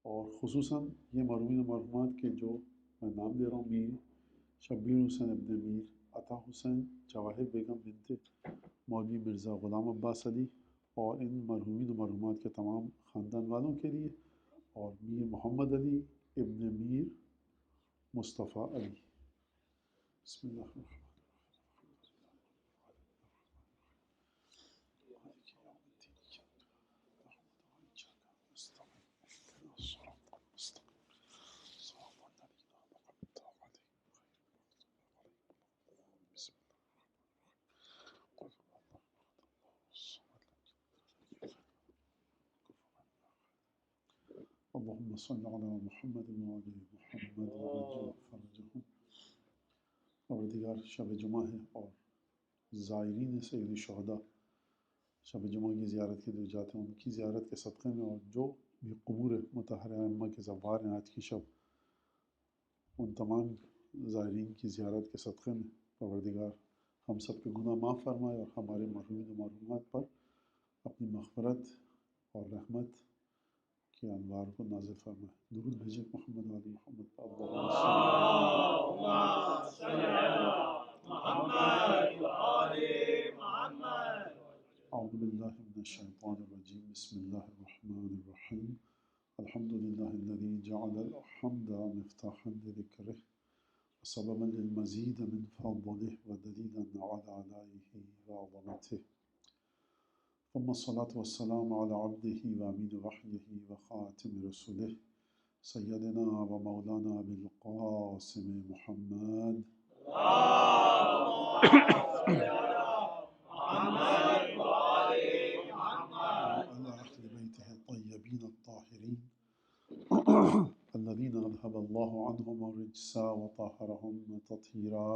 اور خصوصاً یہ مرحومین و مرحومات کے جو میں نام دے رہا ہوں، میر شبیر حسین ابن میر عطا حسین جواہر بیگم بنت مولوی مرزا غلام عباس علی، اور ان مرحومین و مرحومات کے تمام خاندان والوں کے لیے، اور میر محمد علی ابن میر مصطفیٰ علی۔ بسم اللہ الرحمن الرحیم۔ اللهم صل على محمد وعلى محمد وعجل فرجهم۔ پروردگار شب جمعہ ہے اور زائرین سید الشہداء شب جمعہ کی زیارت کے لیے جاتے ہیں، ان کی زیارت کے صدقے میں، اور جو بھی قبور مطہرہ ائمہ کے زوار ہیں آج کی شب، ان تمام زائرین کی زیارت کے صدقے میں پروردگار ہم سب کے گناہ معاف فرمائے اور ہمارے مرحومین و مرحومات پر اپنی مغفرت اور رحمت کے انوار کو نازل فرمائے۔ درود بھیجیں محمد علی محمد پر۔ اللهم صل على محمد وآل محمد۔ اعوذ باللہ من الشیطان الرجیم، بسم اللہ الرحمن الرحیم۔ الحمد للہ الذی جعل الحمد مفتاحا لذکرہ وسببا للمزید من فضلہ ودلیلا علی آلائہ وعظمتہ، ثم الصلاة والسلام على عبده وامین وحیہ وخاتم رسولہ سیدنا و مولانا بالقاسم محمد اللهم صل على محمد وآل محمد وعلى أهل بيته الطيبين الطاهرين الذين أذهب الله عنهم الرجس وطهرهم تطهيرا۔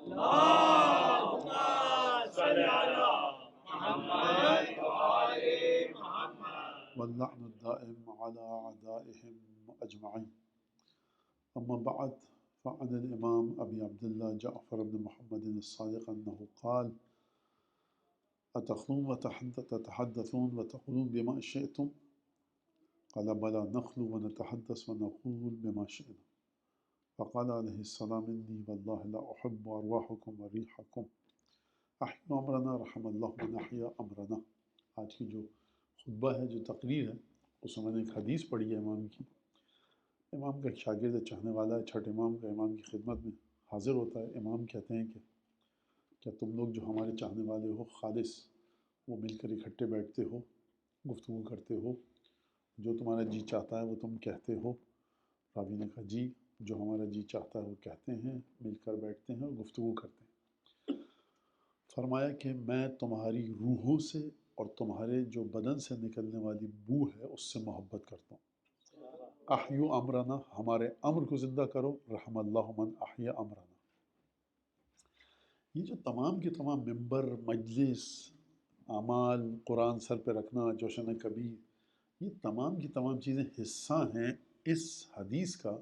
اللهم صل على محمد وآل محمد واللعن الدائم على أعدائهم أجمعين۔ أما بعد، فعن الإمام أبي عبد الله جعفر بن محمد الصادق أنه قال: أتخلون وتتحدثون وتقولون بما شئتم؟ قال: بلى، نخلو ونتحدث ونقول بما شئنا۔ فقال عليه السلام: إني والله لا أحب أرواحكم وريحكم، أحيوا أمرنا رحم الله من أحيا أمرنا۔ آج کی جو خطبہ ہے، جو تقریر ہے، اس میں نے ایک حدیث پڑھی ہے امام کی۔ امام کا ایک شاگرد چاہنے والا ہے، چھٹے امام کا امام کی خدمت میں حاضر ہوتا ہے۔ امام کہتے ہیں کہ کیا تم لوگ جو ہمارے چاہنے والے ہو خالص، وہ مل کر اکٹھے بیٹھتے ہو، گفتگو کرتے ہو، جو تمہارا جی چاہتا ہے وہ تم کہتے ہو؟ راوی نے کہا جی، جو ہمارا جی چاہتا ہے وہ کہتے ہیں، مل کر بیٹھتے ہیں اور گفتگو کرتے ہیں۔ فرمایا کہ میں تمہاری روحوں سے اور تمہارے جو بدن سے نکلنے والی بو ہے اس سے محبت کرتا ہوں۔ احیو امرنا، ہمارے امر کو زندہ کرو، رحم اللہ من احیا امرنا۔ یہ جو تمام کے تمام ممبر، مجلس، اعمال، قرآن سر پہ رکھنا، جوشن کبیر، یہ تمام کی تمام چیزیں حصہ ہیں اس حدیث کا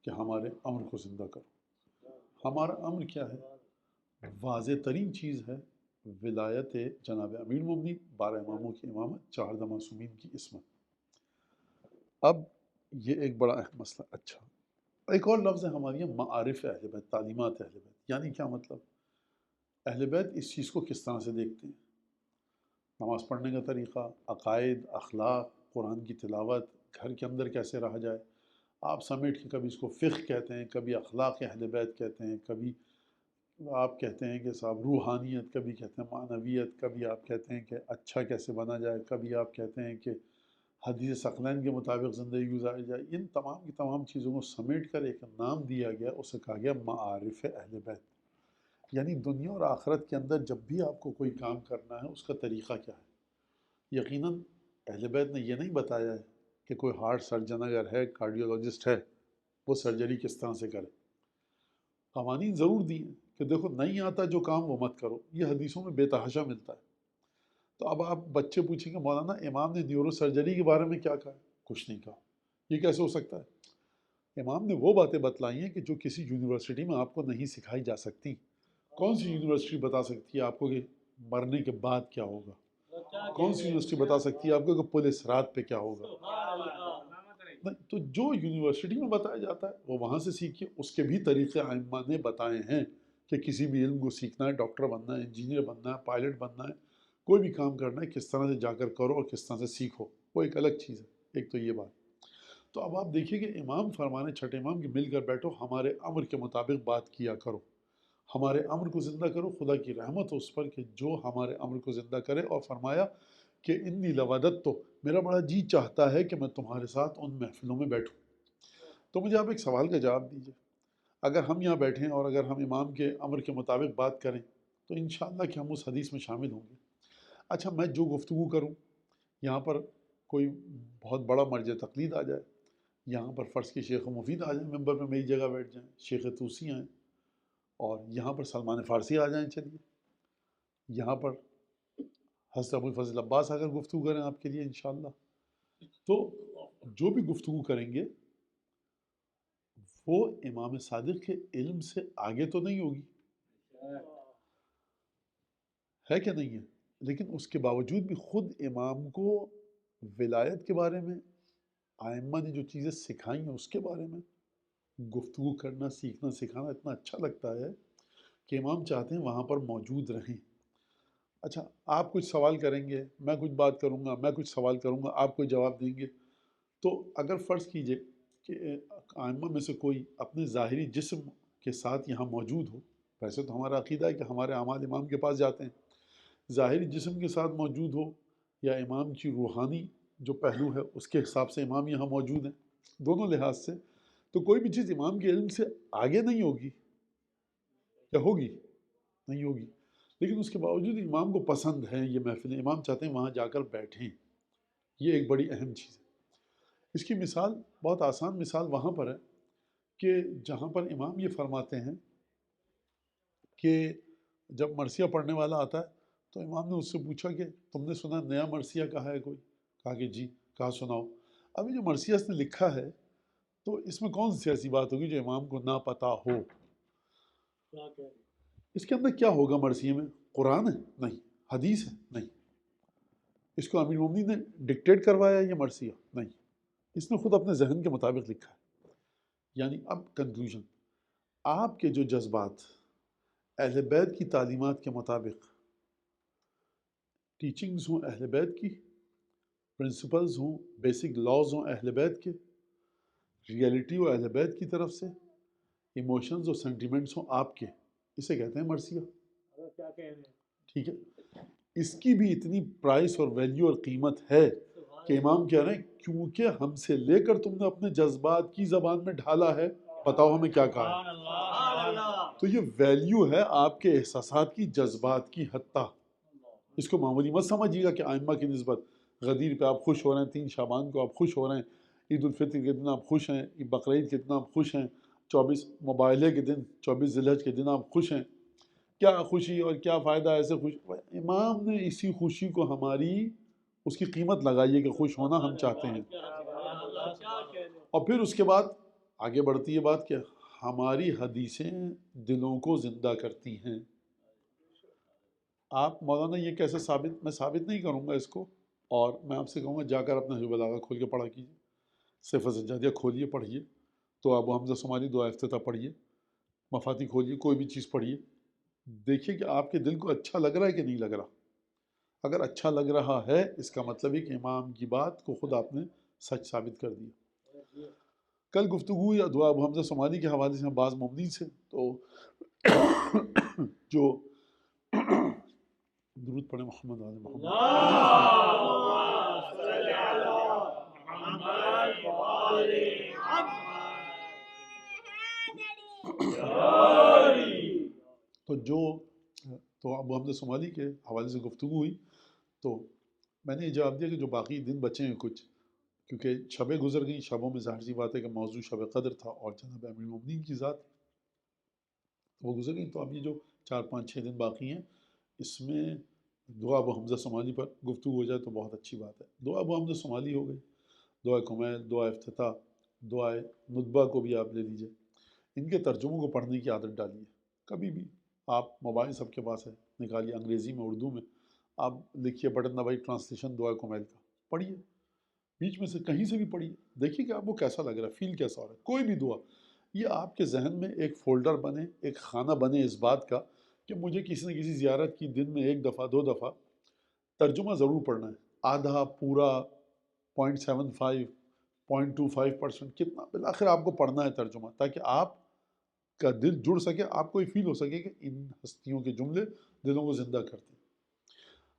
کہ ہمارے امر کو زندہ کرو۔ ہمارا امر کیا ہے؟ واضح ترین چیز ہے ولایت جناب امیر المومنین، 12 اماموں کی امامت، 4 معصومین کی عصمت۔ اب یہ ایک بڑا اہم مسئلہ۔ اچھا، ایک اور لفظ ہے ہمارے یہاں معارف اہل بیت، تعلیمات اہل بیت، یعنی کیا مطلب؟ اہل بیت اس چیز کو کس طرح سے دیکھتے ہیں؟ نماز پڑھنے کا طریقہ، عقائد، اخلاق، قرآن کی تلاوت، گھر کے اندر کیسے رہا جائے۔ آپ سمیٹ کے کبھی اس کو فقہ کہتے ہیں، کبھی اخلاق اہل بیت کہتے ہیں، کبھی آپ کہتے ہیں کہ صاحب روحانیت، کبھی کہتے ہیں معنویت، کبھی آپ کہتے ہیں کہ اچھا کیسے بنا جائے، کبھی آپ کہتے ہیں کہ حدیث ثقلین کے مطابق زندگی گزاری جائے۔ ان تمام کی تمام چیزوں کو سمیٹ کر ایک نام دیا گیا، اسے کہا گیا معارف اہل بیت۔ یعنی دنیا اور آخرت کے اندر جب بھی آپ کو کوئی کام کرنا ہے، اس کا طریقہ کیا ہے۔ یقیناً اہل بیت نے یہ نہیں بتایا ہے کہ کوئی ہارٹ سرجن اگر ہے، کارڈیولوجسٹ ہے، وہ سرجری کس طرح سے کرے۔ قوانین ضرور دی ہیں کہ دیکھو نہیں آتا جو کام وہ مت کرو، یہ حدیثوں میں بے تحاشا ملتا ہے۔ تو اب آپ بچے پوچھیں گے مولانا امام نے نیورو سرجری کے بارے میں کیا کہا؟ کچھ نہیں کہا۔ یہ کیسے ہو سکتا ہے؟ امام نے وہ باتیں بتلائی ہیں کہ جو کسی یونیورسٹی میں آپ کو نہیں سکھائی جا سکتی۔ کون سی یونیورسٹی بتا سکتی ہے آپ کو کہ مرنے کے بعد کیا ہوگا؟ کون سی یونیورسٹی بتا سکتی ہے آپ کو کہ پولیس رات پہ کیا ہوگا؟ تو جو یونیورسٹی میں بتایا جاتا ہے وہ وہاں سے سیکھیے. اس کے بھی طریقے ائمہ نے بتائے ہیں کہ کسی بھی علم کو سیکھنا ہے, ڈاکٹر بننا ہے, انجینئر بننا ہے, پائلٹ بننا ہے, کوئی بھی کام کرنا ہے, کس طرح سے جا کر کرو اور کس طرح سے سیکھو, وہ ایک الگ چیز ہے. ایک تو یہ بات. تو اب آپ دیکھیے کہ امام فرمانے چھٹے امام کہ مل کر بیٹھو, ہمارے امر کے مطابق بات کیا کرو, ہمارے امر کو زندہ کرو. خدا کی رحمت ہو اس پر کہ جو ہمارے امر کو زندہ کرے. اور فرمایا کہ انی لودت, تو میرا بڑا جی چاہتا ہے کہ میں تمہارے ساتھ ان محفلوں میں بیٹھوں. تو مجھے آپ ایک سوال کا جواب دیجیے, اگر ہم یہاں بیٹھیں اور اگر ہم امام کے امر کے مطابق بات کریں تو انشاءاللہ کہ ہم اس حدیث میں شامل ہوں گے. اچھا, میں جو گفتگو کروں یہاں پر کوئی بہت بڑا مرجع تقلید آ جائے, یہاں پر فرض کی شیخ مفید آ جائیں, ممبر میں میری جگہ بیٹھ جائیں, شیخ طوسی آئیں, اور یہاں پر سلمان فارسی آ جائیں, چلیے یہاں پر حضرت ابو الفضل عباس اگر گفتگو کریں آپ کے لیے انشاءاللہ, تو جو بھی گفتگو کریں گے وہ امام صادق کے علم سے آگے تو نہیں ہوگی, ہے کہ نہیں ہے. لیکن اس کے باوجود بھی خود امام کو ولایت کے بارے میں ائمہ نے جو چیزیں سکھائی ہیں اس کے بارے میں گفتگو کرنا, سیکھنا, سکھانا اتنا اچھا لگتا ہے کہ امام چاہتے ہیں وہاں پر موجود رہیں. اچھا, آپ کچھ سوال کریں گے, میں کچھ بات کروں گا, میں کچھ سوال کروں گا, آپ کوئی جواب دیں گے. تو اگر فرض کیجئے کہ ائمہ میں سے کوئی اپنے ظاہری جسم کے ساتھ یہاں موجود ہو, ویسے تو ہمارا عقیدہ ہے کہ ہمارے اعمال امام کے پاس جاتے ہیں, ظاہری جسم کے ساتھ موجود ہو یا امام کی روحانی جو پہلو ہے اس کے حساب سے امام یہاں موجود ہیں, دونوں لحاظ سے, تو کوئی بھی چیز امام کے علم سے آگے نہیں ہوگی, یا ہوگی؟ نہیں ہوگی. لیکن اس کے باوجود امام کو پسند ہے یہ محفلیں, امام چاہتے ہیں وہاں جا کر بیٹھیں. یہ ایک بڑی اہم چیز ہے. اس کی مثال, بہت آسان مثال وہاں پر ہے کہ جہاں پر امام یہ فرماتے ہیں کہ جب مرثیہ پڑھنے والا آتا ہے تو امام نے اس سے پوچھا کہ تم نے سنا نیا مرثیہ کہا ہے کوئی؟ کہا کہ جی. کہا سناؤ. ابھی جو مرثیہ اس نے لکھا ہے تو اس میں کون سی ایسی بات ہوگی جو امام کو نہ پتہ ہو؟ اس کے اندر کیا ہوگا مرثیے میں؟ قرآن ہے؟ نہیں. حدیث ہے؟ نہیں. اس کو امیر المومنین نے ڈکٹیٹ کروایا یہ مرثیہ؟ نہیں. اس نے خود اپنے ذہن کے مطابق لکھا ہے. یعنی اب کنکلوژن, آپ کے جو جذبات اہل بیت کی تعلیمات کے مطابق ٹیچنگز ہوں اہل بیت کی, پرنسپلز ہوں, بیسک لاز ہوں اہل بیت کے, ریئلٹی ہو اہل بیت کی طرف سے, ایموشنز اور سینٹیمنٹس ہوں آپ کے, اسے کہتے ہیں مرثیہ. ٹھیک ہے. اس کی بھی اتنی پرائس اور ویلیو اور قیمت ہے کہ امام کہہ رہے ہیں کیونکہ ہم سے لے کر تم نے اپنے جذبات کی زبان میں ڈھالا ہے, بتاؤ ہمیں کیا کہا ہے. تو یہ ویلیو ہے آپ کے احساسات کی, جذبات کی حتیٰ. اس کو معمولی مت سمجھیے گا کہ ائمہ کی نسبت غدیر پہ آپ خوش ہو رہے ہیں, 3 شعبان کو آپ خوش ہو رہے ہیں, عید الفطر کے دن آپ خوش ہیں, بقرعید کے دن آپ خوش ہیں, 24 مباہلے کے دن, 24 ذی الحج کے دن آپ خوش ہیں. کیا خوشی اور کیا فائدہ ایسے خوش. امام نے اسی خوشی کو ہماری اس کی قیمت لگائی ہے کہ خوش ہونا ہم چاہتے ہیں. اور پھر اس کے بعد آگے بڑھتی ہے بات کہ ہماری حدیثیں دلوں کو زندہ کرتی ہیں. آپ مولانا یہ کیسے ثابت؟ میں ثابت نہیں کروں گا اس کو, اور میں آپ سے کہوں گا جا کر اپنا نہج البلاغہ کھول کے پڑھا کیجیے, صفت سجادیہ کھولیے پڑھیے, تو ابو حمزہ صومالی دعا افتتاح پڑھیے, مفاتی کھولیے, کوئی بھی چیز پڑھیے, دیکھیے کہ آپ کے دل کو اچھا لگ رہا ہے کہ نہیں لگ رہا. اگر اچھا لگ رہا ہے اس کا مطلب ہے کہ امام کی بات کو خود آپ نے سچ ثابت کر دیا. کل گفتگو یا دعا ابو حمزہ صومالی کے حوالے سے بعض مومنین سے, تو جو درود پڑھے محمد آل محمد. تو ابو حمزہ صومالی کے حوالے سے گفتگو ہوئی, تو میں نے یہ جواب دیا کہ جو باقی دن بچے ہیں کچھ, کیونکہ شبیں گزر گئیں, شبوں میں ظاہر سی بات ہے کہ موضوع شب قدر تھا اور جناب امیر المومنین کی ذات وہ گزر گئیں, تو اب یہ جو 4-5-6 دن باقی ہیں اس میں دعا ابو حمزہ صومالی پر گفتگو ہو جائے تو بہت اچھی بات ہے. دعا ابو حمزہ صومالی ہو گئی, دعا کمیل, دعا افتتاح, دعا ندبہ کو بھی آپ لے لیجئے. ان کے ترجموں کو پڑھنے کی عادت ڈالیے. کبھی بھی آپ موبائل سب کے پاس ہے, نکالیے, انگریزی میں, اردو میں, آپ لکھیے بٹن دبائی ٹرانسلیشن دعا کمیل کا, پڑھیے. بیچ میں سے کہیں سے بھی پڑھیے، دیکھیے کہ آپ کو کیسا لگ رہا ہے، فیل کیسا ہو رہا ہے. کوئی بھی دعا، یہ آپ کے ذہن میں ایک فولڈر بنے، ایک خانہ بنے اس بات کا کہ مجھے کسی نہ کسی زیارت کی دن میں 1 دفعہ 2 دفعہ ترجمہ ضرور پڑھنا ہے. آدھا، پورا، 0.75، 0.25%، کتنا بالآخر آپ کو پڑھنا ہے ترجمہ، تاکہ آپ کا دل جڑ سکے، آپ کو یہ فیل ہو سکے کہ ان ہستیوں کے جملے دلوں کو زندہ کرتے ہیں.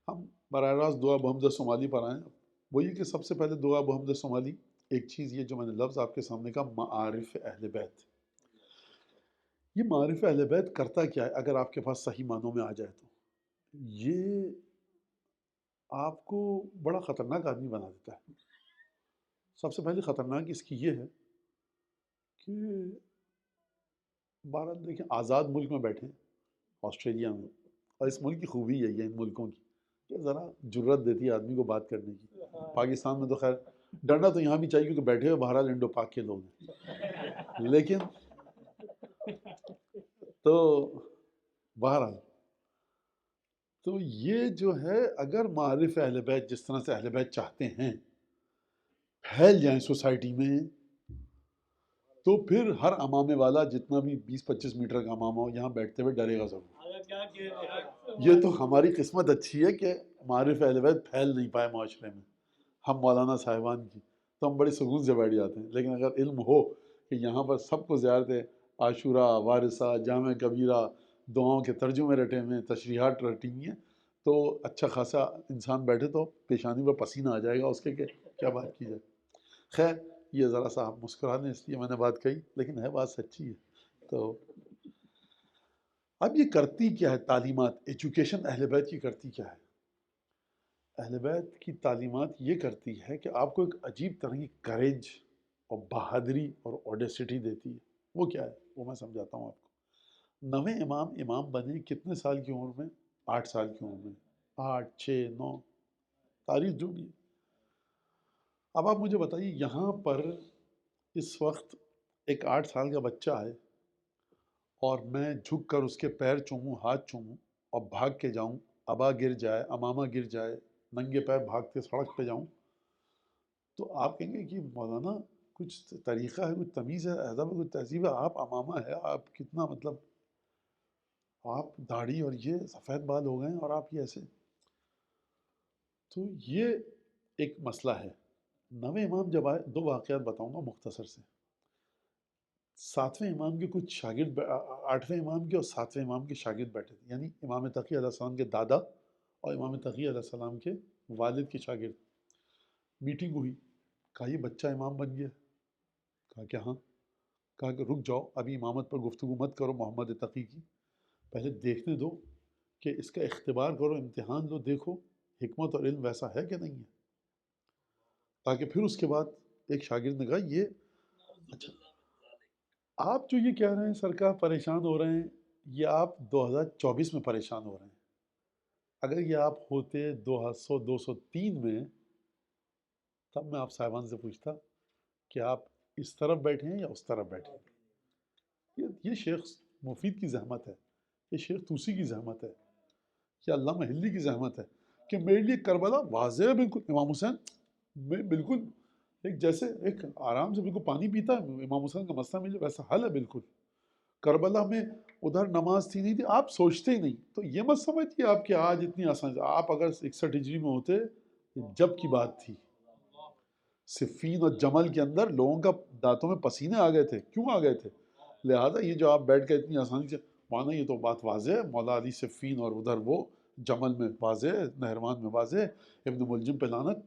ہم براہ راست دعا بحمد صومالی پر آئیں. وہ یہ کہ سب سے پہلے دعا بحمد صومالی، ایک چیز یہ جو میں نے لفظ آپ کے سامنے کا معارف اہل بیت، یہ معارف اہل بیت کرتا کیا ہے اگر آپ کے پاس صحیح معنوں میں آ جائے تو یہ آپ کو بڑا خطرناک آدمی بنا دیتا ہے. سب سے پہلے خطرناک اس کی یہ ہے کہ بہرحال دیکھیں آزاد ملک میں بیٹھے ہیں، آسٹریلیا میں، اور اس ملک کی خوبی یہی ہے ان ملکوں کی کہ ذرا جرت دیتی ہے آدمی کو بات کرنے کی. پاکستان میں تو خیر ڈرنا تو یہاں بھی چاہیے کیونکہ بیٹھے ہوئے بہرحال انڈو پاک کے لوگ ہیں، لیکن تو بہرحال تو یہ جو ہے اگر معارف اہل بیت جس طرح سے اہل بیت چاہتے ہیں پھیل جائیں سوسائٹی میں، تو پھر ہر امامے والا جتنا بھی 20-25 میٹر کا امامہ ہو یہاں بیٹھتے ہوئے ڈرے گا ضرور. یہ تو ہماری قسمت اچھی ہے کہ معارف اہل بیت پھیل نہیں پائے معاشرے میں. ہم مولانا صاحبان کی تو ہم بڑے سکون سے بیٹھ جاتے ہیں، لیکن اگر علم ہو کہ یہاں پر سب کو زیارتیں عاشورہ، وارثہ، جامع کبیرہ، دعاؤں کے ترجمے رٹے ہوئے ہیں، تشریحات رٹی ہوئی ہیں، تو اچھا خاصا انسان بیٹھے تو پیشانی پر پسینہ آ جائے گا اس کے کہ کیا بات کی جائے. خیر یہ ذرا سا آپ مسکرا دیں اس لیے میں نے بات کہی، لیکن ہے بات سچی ہے. تو اب یہ کرتی کیا ہے تعلیمات، ایجوکیشن اہل بیت کی کرتی کیا ہے؟ اہل بیت کی تعلیمات یہ کرتی ہے کہ آپ کو ایک عجیب طرح کی کریج اور بہادری اور اوڈیسٹی دیتی ہے. وہ کیا ہے وہ میں سمجھاتا ہوں آپ کو. 9 امام بنے کتنے سال کی عمر میں؟ 8 سال کی عمر میں. 8، 6، 9، تاریخ جو بھی ہے. اب آپ مجھے بتائیے یہاں پر اس وقت ایک 8 سال کا بچہ ہے اور میں جھک کر اس کے پیر چوموں، ہاتھ چوموں اور بھاگ کے جاؤں، ابا گر جائے، امامہ گر جائے، ننگے پیر بھاگتے سڑک پہ جاؤں، تو آپ کہیں گے کہ مولانا کچھ طریقہ ہے، کچھ تمیز ہے، ادب ہے، کچھ تہذیب ہے. آپ امامہ ہے، آپ کتنا مطلب آپ داڑھی اور یہ سفید بال ہو گئے ہیں اور آپ یہ ایسے. تو یہ ایک مسئلہ ہے. 9 امام جب آئے، 2 واقعات بتاؤں گا مختصر سے. 7ویں امام کے کچھ شاگرد 8ویں امام کے اور 7ویں امام کے شاگرد بیٹھے تھے، یعنی امام تقی علیہ السلام کے دادا اور امام تقی علیہ السلام کے والد کے شاگرد. میٹنگ ہوئی، کہا یہ بچہ امام بن گیا. کہا کہ ہاں. کہا کہ رک جاؤ، ابھی امامت پر گفتگو مت کرو محمد تقی کی، پہلے دیکھنے دو کہ اس کا اختبار کرو، امتحان لو، دیکھو حکمت اور علم ویسا ہے کہ نہیں ہے. تاکہ پھر اس کے بعد ایک شاگرد نے کہا یہ اچھا آپ جو یہ کہہ رہے ہیں سرکار پریشان ہو رہے ہیں، یہ آپ 2024 میں پریشان ہو رہے ہیں. اگر یہ آپ ہوتے 203 میں، تب میں آپ صاحبان سے پوچھتا کہ آپ اس طرف بیٹھے ہیں یا اس طرف بیٹھے ہیں. یہ شیخ مفید کی زحمت ہے، یہ شیخ توسی کی زحمت ہے، یہ علامہ ہلی کی زحمت ہے کہ میرے لیے کربلا واضح ہے بالکل. امام حسین میں بالکل ایک جیسے ایک آرام سے بالکل پانی پیتا ہے، امام حسین کا مسئلہ مجھے ویسا حل ہے بالکل. کربلا میں ادھر نماز تھی نہیں تھی، آپ سوچتے ہی نہیں. تو یہ مت سمجھیے آپ کہ آج اتنی آسان، آپ اگر 61 ہجری میں ہوتے جب کی بات تھی. صفین اور جمل کے اندر لوگوں کا دانتوں میں پسینے آ گئے تھے. کیوں آ گئے تھے؟ لہٰذا یہ جو آپ بیٹھ کے اتنی آسانی سے مانا، یہ تو بات واضح ہے، مولا علی صفین اور ادھر وہ جمل میں واضح، نہروان میں واضح، ابن ملجم پہ لعنت.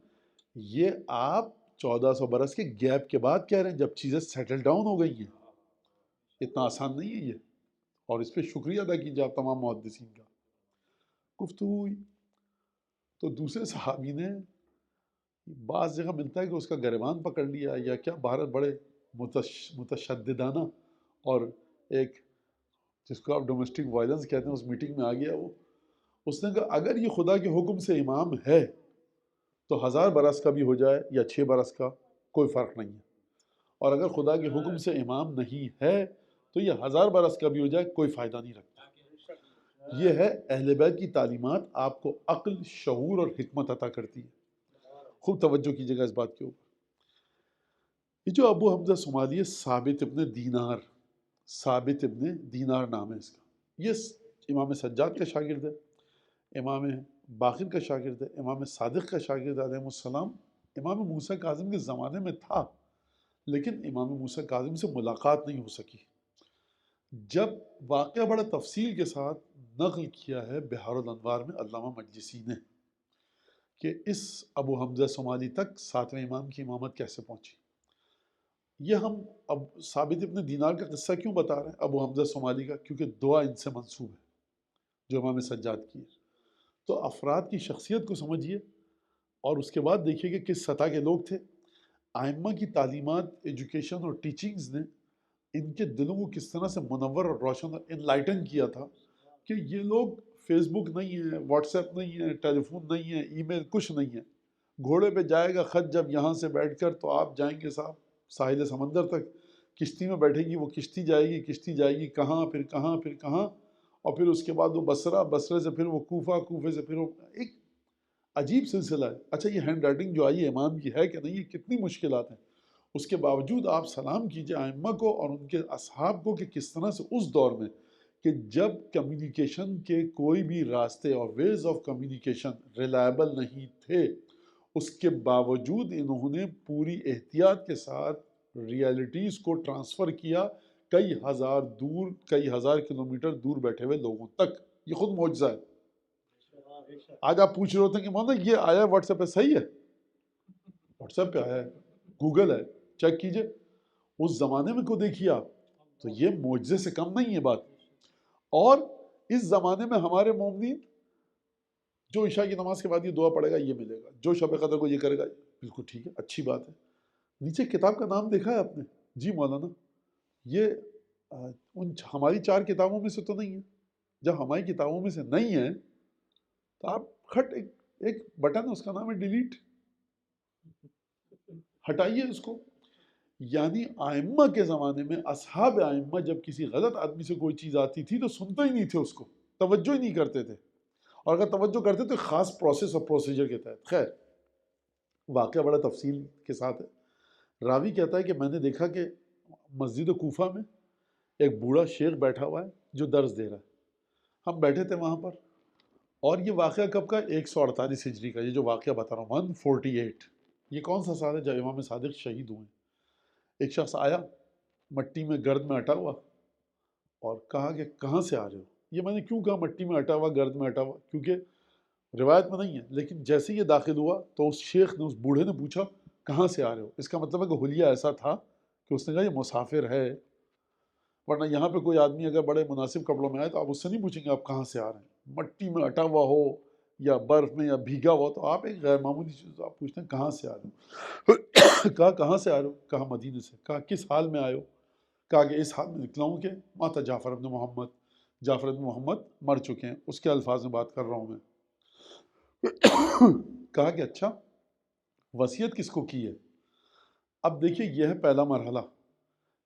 یہ آپ 1400 برس کے گیپ کے بعد کہہ رہے ہیں جب چیزیں سیٹل ڈاؤن ہو گئی ہیں. اتنا آسان نہیں ہے یہ، اور اس پہ شکریہ ادا کیجیے آپ تمام محدثین کا. گفتگو ہوئی تو دوسرے صحابی نے بعض جگہ ملتا ہے کہ اس کا گریبان پکڑ لیا یا کیا، بھارت بڑے متشددانہ اور ایک جس کو آپ ڈومیسٹک وائلنس کہتے ہیں اس میٹنگ میں آ گیا. وہ اس نے کہا اگر یہ خدا کے حکم سے امام ہے تو 1000 برس کا بھی ہو جائے یا 6 برس کا کوئی فرق نہیں ہے، اور اگر خدا کے حکم سے امام نہیں ہے تو یہ 1000 برس کا بھی ہو جائے کوئی فائدہ نہیں رکھتا. یہ ہے اہل بیت کی تعلیمات، آپ کو عقل، شعور اور حکمت عطا کرتی ہے. خوب توجہ کیجیے گا اس بات کے اوپر. یہ جو ابو حمزہ صومالی ہے، ثابت ابن دینار نام ہے اس کا. یہ امام سجاد کا شاگرد ہے، امام باقر کا شاگرد ہے، امام صادق کا شاگرد علیہ السلام. امام موسیٰ کاظم کے زمانے میں تھا، لیکن امام موسیٰ کاظم سے ملاقات نہیں ہو سکی. جب واقعہ بڑا تفصیل کے ساتھ نقل کیا ہے بحار الانوار میں علامہ مجلسی نے کہ اس ابو حمزہ صومالی تک ساتویں امام کی امامت کیسے پہنچی. یہ ہم اب ثابت ابن دینار کا قصہ کیوں بتا رہے ہیں ابو حمزہ صومالی کا؟ کیونکہ دعا ان سے منسوب ہے جو امام سجاد کی ہے. تو افراد کی شخصیت کو سمجھیے اور اس کے بعد دیکھیے کہ کس سطح کے لوگ تھے. ائمہ کی تعلیمات، ایجوکیشن اور ٹیچنگز نے ان کے دلوں کو کس طرح سے منور اور روشن اور انلائٹن کیا تھا کہ یہ لوگ فیس بک نہیں ہے، واٹس ایپ نہیں ہے، ٹیلی فون نہیں ہے، ای میل کچھ نہیں ہے. گھوڑے پہ جائے گا خط جب یہاں سے بیٹھ کر تو آپ جائیں گے صاحب ساحل سمندر تک، کشتی میں بیٹھے گی وہ کشتی جائے گی کہاں پھر کہاں، اور پھر اس کے بعد وہ بصرے سے پھر وہ کوفے سے پھر وہ ایک عجیب سلسلہ ہے. اچھا یہ ہینڈ رائٹنگ جو آئی ہے امام کی ہے کہ نہیں، یہ کتنی مشکلات ہیں. اس کے باوجود آپ سلام کیجئے ائمہ کو اور ان کے اصحاب کو کہ کس طرح سے اس دور میں کہ جب کمیونیکیشن کے کوئی بھی راستے اور ویز آف کمیونیکیشن ریلائبل نہیں تھے، اس کے باوجود انہوں نے پوری احتیاط کے ساتھ ریالٹیز کو ٹرانسفر کیا کئی ہزار کلومیٹر دور بیٹھے ہوئے لوگوں تک. یہ خود معجزہ ہے. آج آپ پوچھ رہے ہوتے ہیں کہ مولانا یہ آیا واٹس ایپ پہ، صحیح ہے واٹس ایپ پہ آیا ہے، گوگل ہے، چیک کیجئے. اس زمانے میں کو دیکھیے آپ، تو یہ معجزے سے کم نہیں ہے بات. اور اس زمانے میں ہمارے مومنین جو عشاء کی نماز کے بعد یہ دعا پڑھے گا یہ ملے گا، جو شب قدر کو یہ کرے گا، بالکل ٹھیک ہے، اچھی بات ہے. نیچے کتاب کا نام دیکھا ہے آپ نے؟ جی مولانا یہ ہماری 4 کتابوں میں سے تو نہیں ہے. جب ہماری کتابوں میں سے نہیں ہے تو آپ ایک بٹن ہے اس کا نام ہے ڈیلیٹ، ہٹائیے اس کو. یعنی ائمہ کے زمانے میں اصحاب ائمہ جب کسی غلط آدمی سے کوئی چیز آتی تھی تو سنتے ہی نہیں تھے، اس کو توجہ ہی نہیں کرتے تھے، اور اگر توجہ کرتے تو خاص پروسیس اور پروسیجر کے تحت. خیر واقعہ بڑا تفصیل کے ساتھ ہے. راوی کہتا ہے کہ میں نے دیکھا کہ مسجد کوفہ میں ایک بوڑھا شیخ بیٹھا ہوا ہے جو درس دے رہا ہے. ہم بیٹھے تھے وہاں پر، اور یہ واقعہ کب کا؟ 148 ہجری کا. یہ جو واقعہ بتا رہا ہوں 148، یہ کون سا سال ہے جب امام صادق شہید ہوئے. ایک شخص آیا مٹی میں گرد میں اٹا ہوا اور کہا کہ کہاں سے آ رہے ہو. یہ میں نے کیوں کہا مٹی میں اٹا ہوا، گرد میں اٹا ہوا؟ کیونکہ روایت میں نہیں ہے، لیکن جیسے یہ داخل ہوا تو اس شیخ نے، اس بوڑھے نے پوچھا کہاں سے آ رہے ہو. اس کا مطلب ہے کہ حلیہ ایسا تھا کہ اس نے کہا یہ مسافر ہے. ورنہ یہاں پہ کوئی آدمی اگر بڑے مناسب کپڑوں میں آئے تو آپ اس سے نہیں پوچھیں گے آپ کہاں سے آ رہے ہیں. مٹی میں اٹا ہوا ہو یا برف میں یا بھیگا ہوا تو آپ ایک غیر معمولی چیز آپ پوچھتے ہیں کہاں سے آ رہے ہو. کہا کہاں سے آ رہے ہو؟ کہا مدینے سے. کہا کس حال میں آئے ہو؟ کہا کہ اس حال میں نکلا ہوں کہ ماتا جعفر بن محمد مر چکے ہیں. اس کے الفاظ میں بات کر رہا ہوں میں. کہا کہ اچھا وصیت کس کو کی ہے؟ اب دیکھیے یہ ہے پہلا مرحلہ.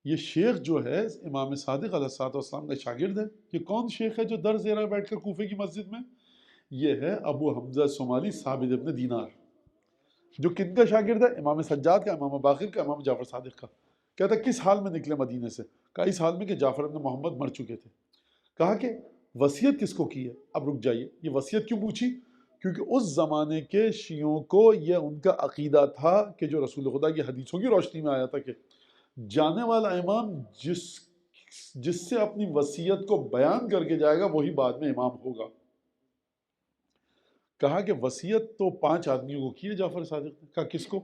یہ شیخ جو ہے امام صادق علیہ السلام کا شاگرد ہے. یہ کون شیخ ہے جو درس دے رہا ہے بیٹھ کر کوفے کی مسجد میں؟ یہ ہے ابو حمزہ صومالی ثابت ابن دینار، جو کن کا شاگرد ہے؟ امام سجاد کا، امام باقر کا، امام جعفر صادق کا. کہتا کس حال میں نکلے مدینے سے؟ کہا اس حال میں کہ جعفر ابن محمد مر چکے تھے. کہا کہ وصیت کس کو کی ہے؟ اب رک جائیے، یہ وصیت کیوں پوچھی؟ کیونکہ اس زمانے کے شیعوں کو یہ ان کا عقیدہ تھا کہ جو رسول خدا کی حدیثوں کی روشنی میں آیا تھا کہ جانے والا امام جس سے اپنی وصیت کو بیان کر کے جائے گا وہی بعد میں امام ہوگا. کہا کہ وصیت تو 5 آدمیوں کو کی ہے جعفر صادق نے. کہا کس کو؟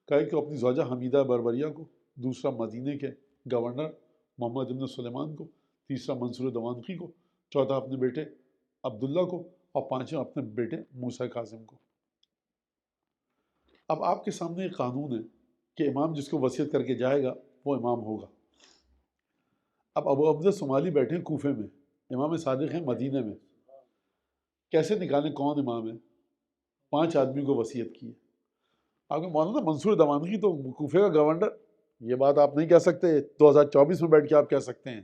کہا کہ اپنی زوجہ حمیدہ بربریہ کو، دوسرا مدینے کے گورنر محمد بن سلیمان کو، تیسرا منصور دوانقی کو، چوتھا اپنے بیٹے عبداللہ کو، اور 5واں اپنے بیٹے موسیٰ کاظم کو. اب آپ کے سامنے ایک قانون ہے کہ امام جس کو وصیت کر کے جائے گا وہ امام ہوگا. اب ابو حمزہ صومالی بیٹھے ہیں کوفے میں، امام صادق ہیں مدینے میں. کیسے نکالیں کون امام ہے؟ 5 آدمیوں کو وصیت کی ہے. آپ کو مولانا منصور دوانقی تو کوفے کا گورنر، یہ بات آپ نہیں کہہ سکتے 2024 میں بیٹھ کے آپ کہہ سکتے ہیں.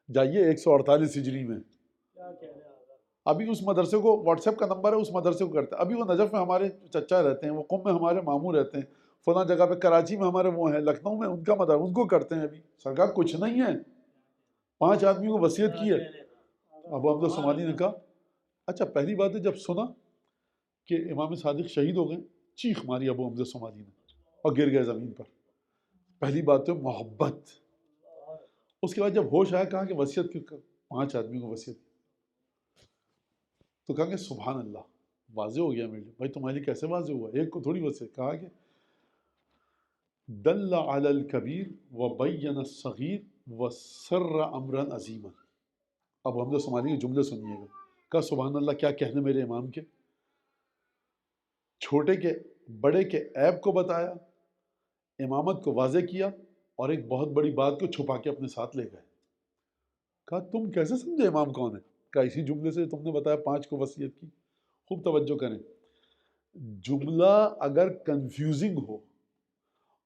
جائیے 148 ہجری میں ابھی اس مدرسے کو واٹس ایپ کا نمبر ہے، اس مدرسے کو کرتے ہیں. ابھی وہ نجف میں ہمارے چچا رہتے ہیں، وہ قم میں ہمارے ماموں رہتے ہیں، فلاں جگہ پہ کراچی میں ہمارے وہ ہیں، لکھنؤ میں ان کا مدرسہ، ان کو کرتے ہیں. ابھی سرکار کچھ نہیں ہے، 5 آدمیوں کو وصیت کی ہے. ابو حمزہ صومالی نے کہا اچھا پہلی بات ہے جب سنا کہ امام صادق شہید ہو گئے، چیخ ماری ابو حمزہ صومالی نے اور گر گئے زمین پر. پہلی بات تو محبت. اس کے بعد جب ہوش آیا کہا کہ وصیت کیوں 5 آدمیوں کو وصیت، تو کہا کہ سبحان اللہ واضح ہو گیا میرے لیے. بھائی تمہارے لیے کیسے واضح ہوا؟ ایک کو تھوڑی وصیت. کہا کہ دل علی الکبیر وبین الصغیر وسر امرا عظیما. اب حمزہ صومالی کے جملے سنیے گا. کہا سبحان اللہ کیا کہنے میرے امام کے، چھوٹے کے بڑے کے عیب کو بتایا، امامت کو واضح کیا، اور ایک بہت بڑی بات کو چھپا کے اپنے ساتھ لے گئے. کہا تم کیسے سمجھے امام کون ہے؟ کہا اسی جملے سے تم نے بتایا 5 کو وصیت کی. خوب توجہ کریں، جملہ اگر کنفیوزنگ ہو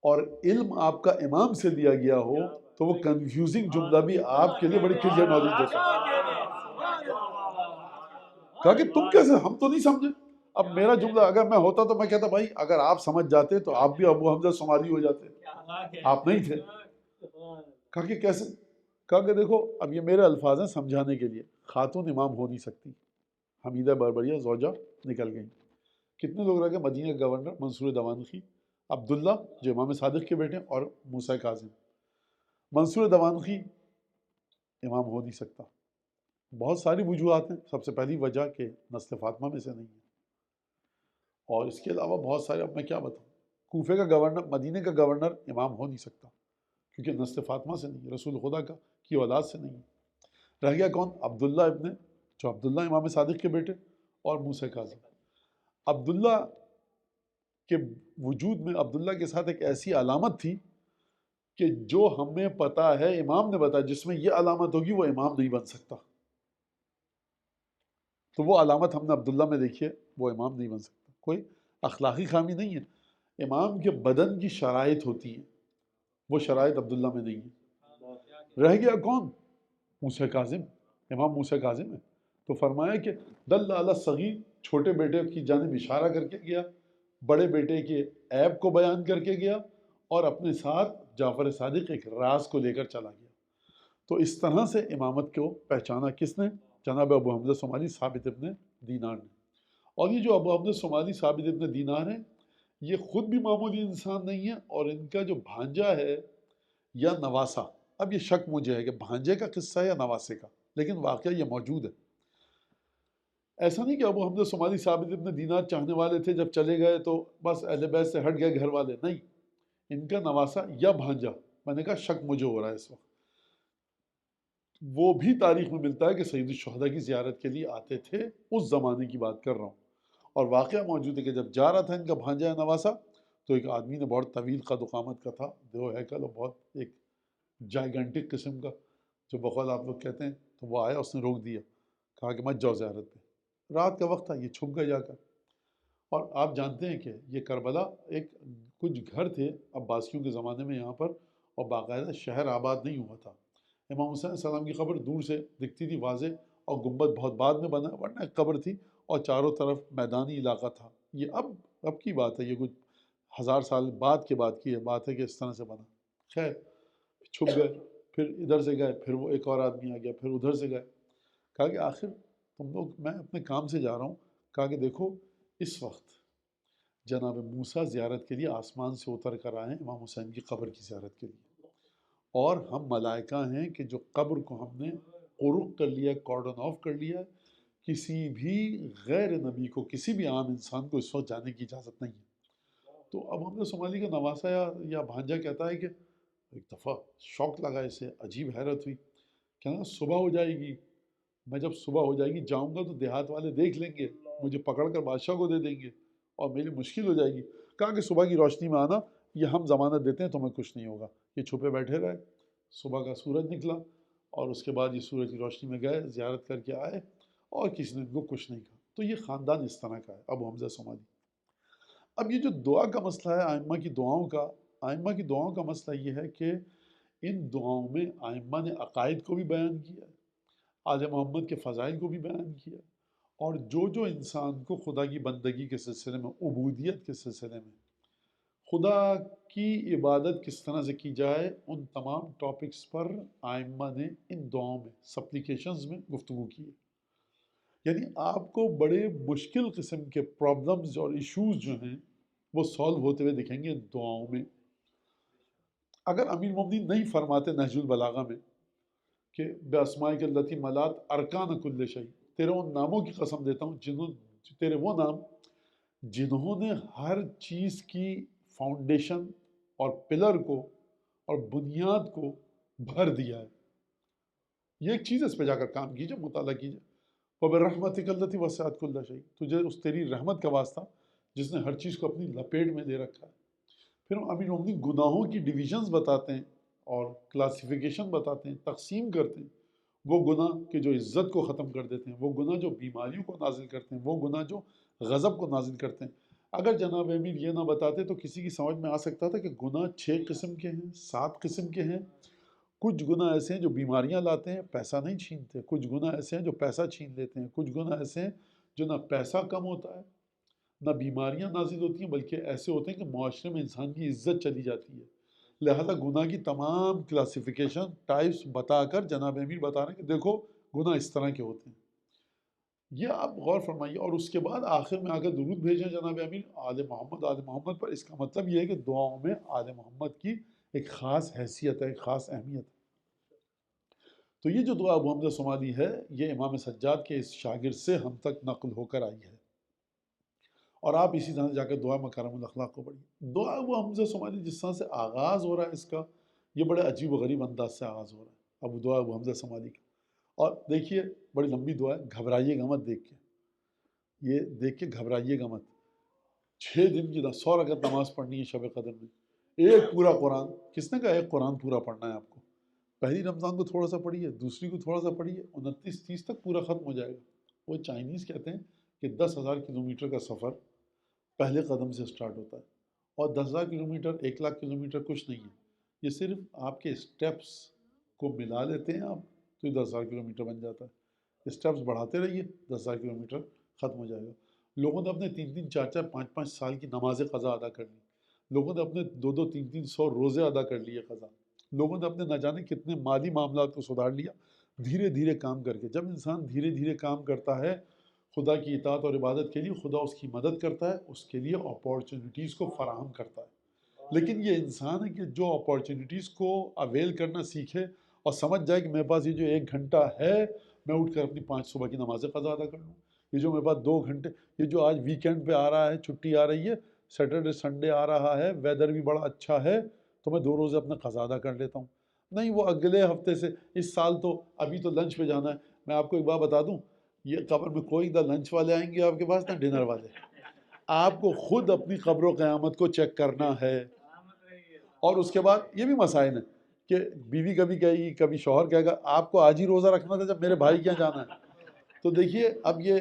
اور علم آپ کا امام سے دیا گیا ہو تو وہ کنفیوزنگ جملہ بھی آپ کے لیے بڑی کلیئر نالج دیتا ہے. کہا کہ تم کیسے، ہم تو نہیں سمجھے. اب میرا جملہ اگر میں ہوتا تو میں کہتا بھائی اگر آپ سمجھ جاتے تو آپ بھی ابو حمزہ صومالی ہو جاتے، آپ نہیں تھے. کہا کہ کیسے؟ کہا کہ دیکھو اب یہ میرے الفاظ ہیں سمجھانے کے لیے، خاتون امام ہو نہیں سکتی. حمیدہ بربریہ زوجہ نکل گئی. کتنے لوگ رہ گئے؟ مدینہ گورنر منصور دوانخی، عبداللہ جو امام صادق کے بیٹے ہیں، اور موسیٰ کاظم. منصور دوانخی امام ہو نہیں سکتا. بہت ساری وجوہات ہیں. سب سے پہلی وجہ کہ نسل فاطمہ میں سے نہیں ہے، اور اس کے علاوہ بہت سارے. اب میں کیا بتاؤں، کوفے کا گورنر، مدینہ کا گورنر امام ہو نہیں سکتا کیونکہ نسل فاطمہ سے نہیں، رسول خدا کی اولاد سے نہیں. رہ گیا کون؟ عبداللہ ابن، جو عبداللہ امام صادق کے بیٹے، اور موسیٰ کاظم. عبداللہ کے وجود میں، عبداللہ کے ساتھ ایک ایسی علامت تھی کہ جو ہمیں پتا ہے، امام نے بتایا جس میں یہ علامت ہوگی وہ امام نہیں بن سکتا. تو وہ علامت ہم نے عبداللہ میں دیکھی ہے، وہ امام نہیں بن سکتا. کوئی اخلاقی خامی نہیں ہے، امام کے بدن کی شرائط ہوتی ہیں، وہ شرائط عبداللہ میں نہیں ہے. رہ گیا کون؟ موسیٰ کاظم. امام موسیٰ کاظم ہے. تو فرمایا کہ دل علی الصغیر، چھوٹے بیٹے کی جانب اشارہ کر کے گیا، بڑے بیٹے کے عیب کو بیان کر کے گیا، اور اپنے ساتھ جعفر صادق ایک راز کو لے کر چلا گیا. تو اس طرح سے امامت کو پہچانا کس نے؟ جناب ابو حمزہ صومالی ثابت ابن دینار نے. اور یہ جو ابو حمزہ صومالی ثابت ابن دینار ہیں، یہ خود بھی معمولی انسان نہیں ہے، اور ان کا جو بھانجا ہے یا نواسا، اب یہ شک مجھے ہے کہ بھانجے کا قصہ ہے یا نواسے کا، لیکن واقعہ یہ موجود ہے. ایسا نہیں کہ ابو حمزہ صومالی ثابت ابن دینار چاہنے والے تھے، جب چلے گئے تو بس اہل بیت سے ہٹ گئے گھر والے، نہیں. ان کا نواسا یا بھانجا، میں نے کہا شک مجھے ہو رہا ہے اس وقت، وہ بھی تاریخ میں ملتا ہے کہ سید الشہداء کی زیارت کے لیے آتے تھے. اس زمانے کی بات کر رہا ہوں. اور واقعہ موجود ہے کہ جب جا رہا تھا ان کا بھانجا یا نواسا، تو ایک آدمی نے، بہت طویل قد و قامت کا تھا، دیو ہیکل، اور بہت ایک جائگنٹک قسم کا، جو بقول آپ لوگ کہتے ہیں، تو وہ آیا، اس نے روک دیا، کہا کہ مت جاؤ زیارت پہ. رات کا وقت تھا، یہ چھپ گئے جا کر. اور آپ جانتے ہیں کہ یہ کربلا ایک کچھ گھر تھے عباسیوں کے زمانے میں یہاں پر، اور باقاعدہ شہر آباد نہیں ہوا تھا. امام حسین علیہ السلام کی قبر دور سے دکھتی تھی واضح، اور گنبد بہت بعد میں بنا، ورنہ ایک قبر تھی اور چاروں طرف میدانی علاقہ تھا. یہ اب کی بات ہے، یہ کچھ 1000 سال بعد کے بعد کی بات ہے کہ اس طرح سے بنا. خیر چھپ گئے، پھر ادھر سے گئے، پھر وہ ایک اور آدمی آ گیا، پھر ادھر سے گئے. کہا کہ آخر تم لوگ، میں اپنے کام سے جا رہا ہوں. کہا کہ دیکھو اس وقت جناب موسیٰ زیارت کے لیے آسمان سے اتر کر آئے ہیں امام حسین کی قبر کی زیارت کے لیے، اور ہم ملائکہ ہیں کہ جو قبر کو ہم نے قرق کر لیا، کارڈن آف کر لیا. کسی بھی غیر نبی کو، کسی بھی عام انسان کو اس وقت جانے کی اجازت نہیں ہے. تو اب ہم نے صومالی کا نواسا یا بھانجا کہتا ہے کہ ایک دفعہ شوق لگا، اسے عجیب حیرت ہوئی. کہنا صبح ہو جائے گی، میں جب صبح ہو جائے گی جاؤں گا تو دیہات والے دیکھ لیں گے، مجھے پکڑ کر بادشاہ کو دے دیں گے اور میری مشکل ہو جائے گی. کہا کہ صبح کی روشنی میں آنا، یہ ہم ضمانت دیتے ہیں تمہیں کچھ نہیں ہوگا. یہ چھپے بیٹھے رہے. صبح کا سورج نکلا، اور اس کے بعد یہ سورج کی روشنی میں گئے، زیارت کر کے آئے، اور کسی نے ان کو کچھ نہیں کہا. تو یہ خاندان اس طرح کا ہے ابو حمزہ صومالی. اب یہ جو دعا کا مسئلہ ہے، آئمہ کی دعاؤں کا مسئلہ یہ ہے کہ ان دعاؤں میں آئمہ نے عقائد کو بھی بیان کیا، آل محمد کے فضائل کو بھی بیان کیا، اور جو انسان کو خدا کی بندگی کے سلسلے میں، عبودیت کے سلسلے میں، خدا کی عبادت کس طرح سے کی جائے، ان تمام ٹاپکس پر آئمہ نے ان دعاؤں میں، سپلیکیشنز میں گفتگو کی ہے. یعنی آپ کو بڑے مشکل قسم کے پرابلمز اور ایشوز جو ہیں وہ سالو ہوتے ہوئے دکھیں گے ان دعاؤں میں. اگر امیر المومنین نہیں فرماتے نہج البلاغہ میں کہ بِأَسْمَائِكَ الَّتِي مَلَأَتْ أَرْكَانَ كُلِّ شَيْءٍ، تیرے ان ناموں کی قسم دیتا ہوں تیرے وہ نام جنہوں نے ہر چیز کی فاؤنڈیشن اور پلر کو اور بنیاد کو بھر دیا ہے. یہ ایک چیز ہے، اس پہ جا کر کام کیجئے، مطالعہ کیجئے. وَبِرَحْمَتِكَ الَّتِي وَسِعَتْ كُلَّ شَيْءٍ، تجھے اس تیری رحمت کا واسطہ جس نے ہر چیز کو اپنی لپیٹ میں لے رکھا ہے. پھر امیر المومنین گناہوں کی ڈویژنز بتاتے ہیں اور کلاسیفیکیشن بتاتے ہیں، تقسیم کرتے ہیں. وہ گناہ کہ جو عزت کو ختم کر دیتے ہیں، وہ گناہ جو بیماریوں کو نازل کرتے ہیں، وہ گناہ جو غضب کو نازل کرتے ہیں. اگر جناب امیر یہ نہ بتاتے تو کسی کی سمجھ میں آ سکتا تھا کہ گناہ 6 قسم کے ہیں، 7 قسم کے ہیں. کچھ گناہ ایسے ہیں جو بیماریاں لاتے ہیں، پیسہ نہیں چھینتے. کچھ گناہ ایسے ہیں جو پیسہ چھین لیتے ہیں. کچھ گناہ ایسے ہیں جو نہ پیسہ کم ہوتا ہے، نہ بیماریاں نازل ہوتی ہیں، بلکہ ایسے ہوتے ہیں کہ معاشرے میں انسان کی عزت چلی جاتی ہے. لہذا گناہ کی تمام کلاسیفیکیشن ٹائپس بتا کر جناب امیر بتا رہے ہیں کہ دیکھو گناہ اس طرح کے ہوتے ہیں. یہ آپ غور فرمائیے. اور اس کے بعد آخر میں آ کر درود بھیجیں جناب امیر آل محمد پر. اس کا مطلب یہ ہے کہ دعاؤں میں آل محمد کی ایک خاص حیثیت ہے، ایک خاص اہمیت ہے. تو یہ جو دعا ابو حمزہ صومالی ہے، یہ امام سجاد کے اس شاگرد سے ہم تک نقل ہو کر آئی ہے. اور آپ اسی طرح جا کر دعا مکارم الاخلاق کو پڑھیے. دعا ابو حمزہ صومالی جس طرح سے آغاز ہو رہا ہے اس کا، یہ بڑے عجیب و غریب انداز سے آغاز ہو رہا ہے دعا ابو حمزہ صومالی کا. اور دیکھیے بڑی لمبی دعا ہے، گھبرائیے گا مت دیکھ کے. یہ دیکھ کے گھبرائیے گا مت. 6 دن کی 100 رکعت نماز پڑھنی ہے شب قدر میں. ایک پورا قرآن. کس نے کہا ایک قرآن پورا پڑھنا ہے آپ کو؟ پہلی رمضان کو تھوڑا سا پڑھیے، دوسری کو تھوڑا سا پڑھیے، 29-30 تک پورا ختم ہو جائے گا. وہ چائنیز کہتے ہیں کہ 10,000 کلومیٹر کا سفر پہلے قدم سے سٹارٹ ہوتا ہے. اور 10,000 کلومیٹر 1,00,000 کلومیٹر کچھ نہیں ہے. یہ صرف آپ کے اسٹیپس کو ملا لیتے ہیں آپ تو یہ 10,000 کلومیٹر بن جاتا ہے. اسٹیپس بڑھاتے رہیے، 10,000 کلومیٹر ختم ہو جائے گا. لوگوں نے اپنے 3-3 4-4 5-5 سال کی نماز قضا ادا کر لی. لوگوں نے اپنے 2-2 3-3 100 روزے ادا کر لیے قضا. لوگوں نے اپنے نہ جانے کتنے مالی معاملات کو سدھار لیا دھیرے دھیرے کام کر کے. جب انسان دھیرے دھیرے کام کرتا ہے خدا کی اطاعت اور عبادت کے لیے، خدا اس کی مدد کرتا ہے، اس کے لیے اپورچونیٹیز کو فراہم کرتا ہے. لیکن یہ انسان ہے کہ جو اپورچونیٹیز کو اویل کرنا سیکھے اور سمجھ جائے کہ میرے پاس یہ جو 1 گھنٹہ ہے، میں اٹھ کر اپنی 5 صبح کی نماز قضا ادا کر لوں. یہ جو میرے پاس 2 گھنٹے، یہ جو آج ویکینڈ پہ آ رہا ہے، چھٹی آ رہی ہے، سیٹرڈے سنڈے آ رہا ہے، ویدر بھی بڑا اچھا ہے، تو میں 2 روزے اپنا قضا ادا کر لیتا ہوں. نہیں، وہ اگلے ہفتے سے، اس سال تو ابھی تو لنچ پہ جانا ہے. میں آپ کو ایک بات بتا دوں، یہ قبر میں کوئی نہ لنچ والے آئیں گے آپ کے پاس نہ ڈنر والے. آپ کو خود اپنی قبر و قیامت کو چیک کرنا ہے. اور اس کے بعد یہ بھی مسائل ہیں کہ بیوی کبھی کہے گی، کبھی شوہر کہے گا آپ کو آج ہی روزہ رکھنا تھا جب میرے بھائی کیا جانا ہے. تو دیکھیے اب یہ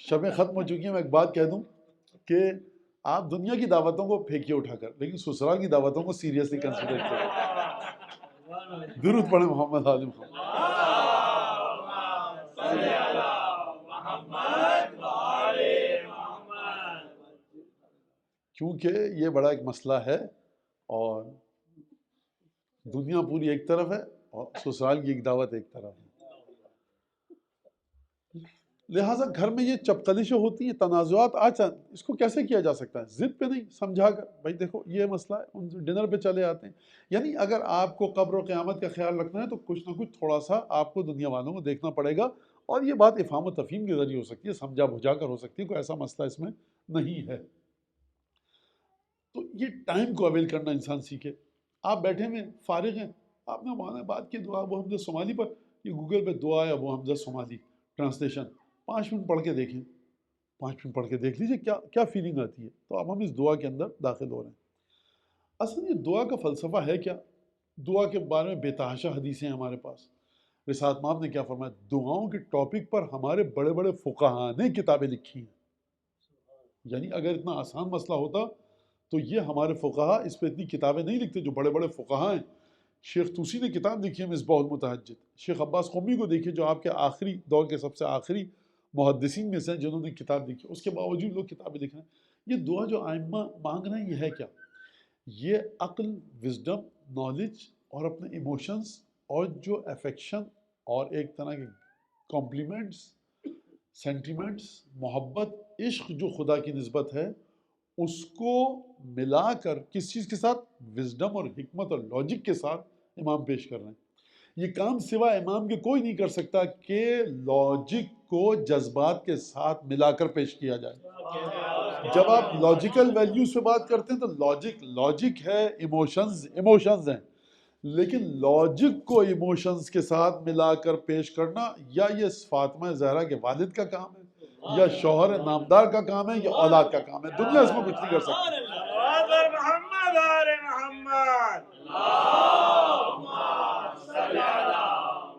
شبیں ختم ہو چکی ہیں. میں ایک بات کہہ دوں کہ آپ دنیا کی دعوتوں کو پھینکیے اٹھا کر، لیکن سسرال کی دعوتوں کو سیریسلی کنسیڈر کیجیے. درود پڑھیں محمد آل محمد. کیونکہ یہ بڑا ایک مسئلہ ہے اور دنیا پوری ایک طرف ہے اور سسرال کی ایک دعوت ایک طرف ہے. لہٰذا گھر میں یہ چپقلشیں ہوتی ہیں، تنازعات اس کو کیسے کیا جا سکتا ہے؟ ضد پہ نہیں، سمجھا کر بھائی دیکھو یہ مسئلہ ہے، ان ڈنر پہ چلے آتے ہیں. یعنی اگر آپ کو قبر و قیامت کا خیال رکھنا ہے تو کچھ نہ کچھ تھوڑا سا آپ کو دنیا والوں کو دیکھنا پڑے گا. اور یہ بات افہام و تفہیم کے ذریعے ہو سکتی ہے، سمجھا بجھا کر ہو سکتی ہے، کوئی ایسا مسئلہ اس میں نہیں ہے. تو یہ ٹائم کو اویل کرنا انسان سیکھے. آپ بیٹھے ہوئے فارغ ہیں، آپ نے مولانا بات کی دعا ابو حمزہ صومالی پر، یہ گوگل پہ دعا ہے ابو حمزہ صومالی ٹرانسلیشن، 5 منٹ پڑھ کے دیکھیں. 5 منٹ پڑھ کے دیکھ لیجئے کیا فیلنگ آتی ہے. تو اب ہم اس دعا کے اندر داخل ہو رہے ہیں. اصل یہ دعا کا فلسفہ ہے کیا؟ دعا کے بارے میں بے تحاشا حدیثیں ہیں ہمارے پاس. رسالت مآب نے کیا فرمایا؟ دعاؤں کے ٹاپک پر ہمارے بڑے بڑے فقہاء نے کتابیں لکھی ہیں. یعنی اگر اتنا آسان مسئلہ ہوتا تو یہ ہمارے فقہاء اس پہ اتنی کتابیں نہیں لکھتے جو بڑے بڑے فقہاء ہیں. شیخ طوسی نے کتاب لکھی ہے مصباح المتہجد. شیخ عباس قمی کو دیکھیے جو آپ کے آخری دور کے سب سے آخری محدثین میں سے ہیں جنہوں نے کتاب لکھی، اس کے باوجود لوگ کتابیں لکھ رہے ہیں۔ یہ دعا جو آئمہ مانگ رہے ہیں یہ ہے کیا؟ یہ عقل، وزڈم، نالج اور اپنے ایموشنز اور جو افیکشن اور ایک طرح کے کمپلیمنٹس، سینٹیمنٹس، محبت، عشق جو خدا کی نسبت ہے، اس کو ملا کر کس چیز کے ساتھ؟ وزڈم اور حکمت اور لاجک کے ساتھ امام پیش کر رہے ہیں۔ یہ کام سوا امام کے کوئی نہیں کر سکتا کہ لاجک کو جذبات کے ساتھ ملا کر پیش کیا جائے۔ جب آپ لاجیکل ویلیوز پہ بات کرتے ہیں تو لاجک ہے، ایموشنز ہیں، لیکن لاجک کو ایموشنز کے ساتھ ملا کر پیش کرنا یا یہ فاطمہ زہرا کے والد کا کام ہے یا شوہر نامدار کا کام ہے یا اولاد کا کام ہے، دنیا اس میں کچھ نہیں کر سکتی۔ محمد آل محمد، اللہم صلی علی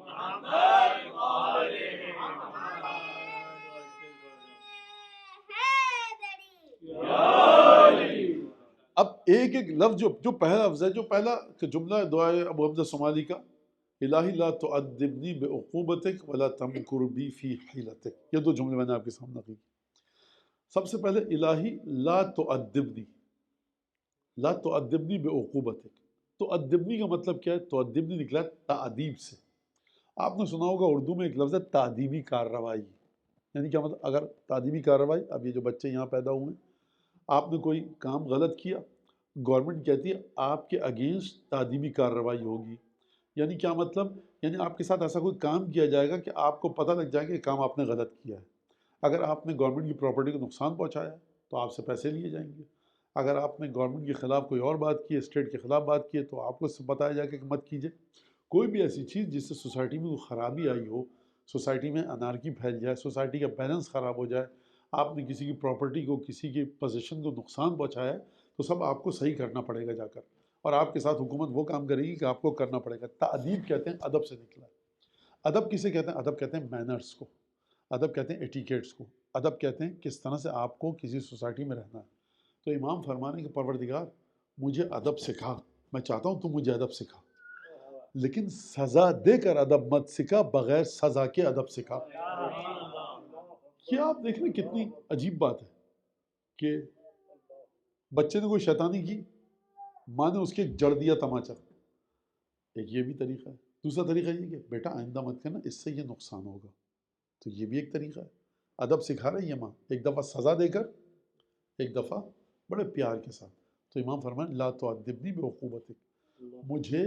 محمد وآل محمد۔ اب ایک ایک لفظ جو پہلا لفظ ہے، جو پہلا جملہ ہے دعائے ابو حمزہ صومالی کا، الہی لا تعذبنی بعقوبتک ولا تمکر بی فی حیلتک، یہ دو جملے میں نے آپ کے سامنے رکھی۔ سب سے پہلے الہی لا تعذبنی، لا تعذبنی بعقوبتک۔ تعذبنی کا مطلب کیا ہے؟ تعذبنی نکلا ہے تعذیب سے۔ آپ نے سنا ہوگا اردو میں ایک لفظ ہے تعدیبی کارروائی، یعنی کیا مطلب؟ اگر تعدیبی کارروائی، اب یہ جو بچے یہاں پیدا ہوئے ہیں، آپ نے کوئی کام غلط کیا، گورنمنٹ کہتی ہے آپ کے اگینسٹ تعدیبی کارروائی ہوگی۔ یعنی کیا مطلب؟ یعنی آپ کے ساتھ ایسا کوئی کام کیا جائے گا کہ آپ کو پتہ لگ جائے کہ یہ کام آپ نے غلط کیا ہے۔ اگر آپ نے گورنمنٹ کی پراپرٹی کو نقصان پہنچایا ہے تو آپ سے پیسے لیے جائیں گے۔ اگر آپ نے گورنمنٹ کے خلاف کوئی اور بات کی ہے، اسٹیٹ کے خلاف بات کی ہے، تو آپ کو بتایا جائے کہ مت کیجیے۔ کوئی بھی ایسی چیز جس سے سوسائٹی میں کوئی خرابی آئی ہو، سوسائٹی میں انارکی پھیل جائے، سوسائٹی کا بیلنس خراب ہو جائے، آپ نے کسی کی پراپرٹی کو، کسی کی پوزیشن کو نقصان پہنچایا ہے، تو سب آپ کو صحیح کرنا پڑے گا جا کر، اور آپ کے ساتھ حکومت وہ کام کرے گی کہ آپ کو کرنا پڑے گا۔ تعدیب کہتے ہیں ادب سے نکلا ہے۔ ادب کسے کہتے ہیں؟ ادب کہتے ہیں مینرز کو، ادب کہتے ہیں ایٹیکیٹس کو، ادب کہتے ہیں کس طرح سے آپ کو کسی سوسائٹی میں رہنا ہے۔ تو امام فرمانے کہ پروردگار مجھے ادب سکھا، میں چاہتا ہوں تو مجھے ادب سکھا، لیکن سزا دے کر ادب مت سکھا، بغیر سزا کے ادب سکھا۔ یہ آپ دیکھ رہے ہیں کتنی عجیب بات ہے کہ بچے نے کوئی شیطانی کی، ماں نے اس کے جڑ دیا تماچا۔ ایک یہ بھی طریقہ ہے۔ دوسرا طریقہ یہ کہ بیٹا آئندہ مت کرنا، اس سے یہ نقصان ہوگا، تو یہ بھی ایک طریقہ ہے۔ ادب سکھا رہی ہے ماں، ایک دفعہ سزا دے کر، ایک دفعہ بڑے پیار کے ساتھ۔ تو امام فرمائے لا تعذبنی بعقوبتک، مجھے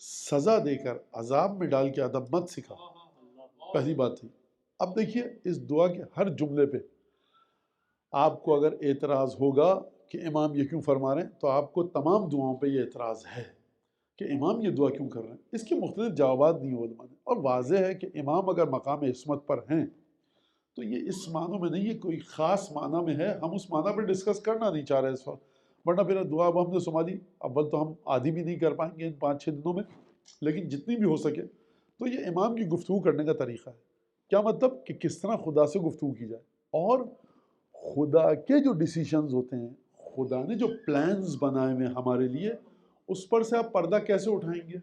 سزا دے کر، عذاب میں ڈال کے ادب مت سکھا، پہلی بات تھی۔ اب دیکھیے اس دعا کے ہر جملے پہ آپ کو اگر اعتراض ہوگا کہ امام یہ کیوں فرما رہے ہیں، تو آپ کو تمام دعاؤں پہ یہ اعتراض ہے کہ امام یہ دعا کیوں کر رہے ہیں۔ اس کے مختلف جوابات دی ہیں علماء نے، اور واضح ہے کہ امام اگر مقام عصمت پر ہیں تو یہ اس معنوں میں نہیں، یہ کوئی خاص معنی میں ہے، ہم اس معنی پہ ڈسکس کرنا نہیں چاہ رہے اس وقت، ورنہ پھر دعا اب ہم نے سمالی اول تو ہم آدھی بھی نہیں کر پائیں گے ان 5-6 دنوں میں، لیکن جتنی بھی ہو سکے۔ تو یہ امام کی گفتگو کرنے کا طریقہ ہے۔ کیا مطلب؟ کہ کس طرح خدا سے گفتگو کی جائے، اور خدا کے جو ڈیسیشنز ہوتے ہیں، خدا نے جو پلانز بنائے ہوئے ہمارے لیے، اس پر سے آپ پردہ کیسے اٹھائیں گے؟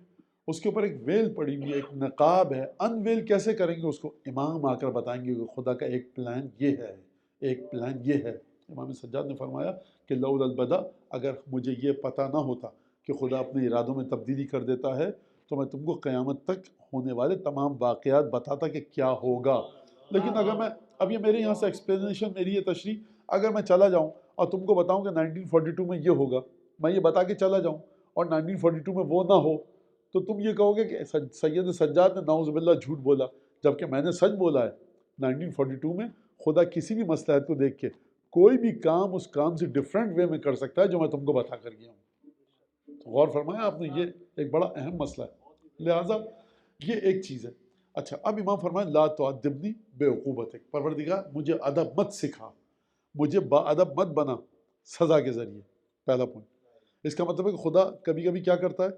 اس کے اوپر ایک ویل پڑی ہوئی ہے، ایک نقاب ہے، ان ویل کیسے کریں گے اس کو؟ امام آ کر بتائیں گے کہ خدا کا ایک پلان یہ ہے، ایک پلان یہ ہے۔ امام سجاد نے فرمایا کہ لولا البدا، اگر مجھے یہ پتہ نہ ہوتا کہ خدا اپنے ارادوں میں تبدیلی کر دیتا ہے، تو میں تم کو قیامت تک ہونے والے تمام واقعات بتاتا کہ کیا ہوگا۔ لیکن اگر میں، اب یہ میرے یہاں سے ایکسپلینیشن، میری یہ تشریح، اگر میں چلا جاؤں اور تم کو بتاؤں کہ 1942 میں یہ ہوگا، میں یہ بتا کے چلا جاؤں اور 1942 میں وہ نہ ہو، تو تم یہ کہو گے کہ سید سجاد نے نعوذ باللہ جھوٹ بولا، جبکہ میں نے سچ بولا ہے۔ 1942 میں خدا کسی بھی مصلحت کو دیکھ کے کوئی بھی کام اس کام سے ڈیفرنٹ وے میں کر سکتا ہے جو میں تم کو بتا کر گیا ہوں۔ تو غور فرمایا آپ نے، یہ ایک بڑا اہم مسئلہ ہے، لہٰذا یہ ایک چیز ہے۔ اچھا، اب امام فرمائے لا تعذبنی بعقوبتک، پروردگار مجھے ادب مت سکھا، مجھے با ادب مت بنا سزا کے ذریعے۔ پہلا پوائنٹ، اس کا مطلب ہے کہ خدا کبھی کبھی کیا کرتا ہے،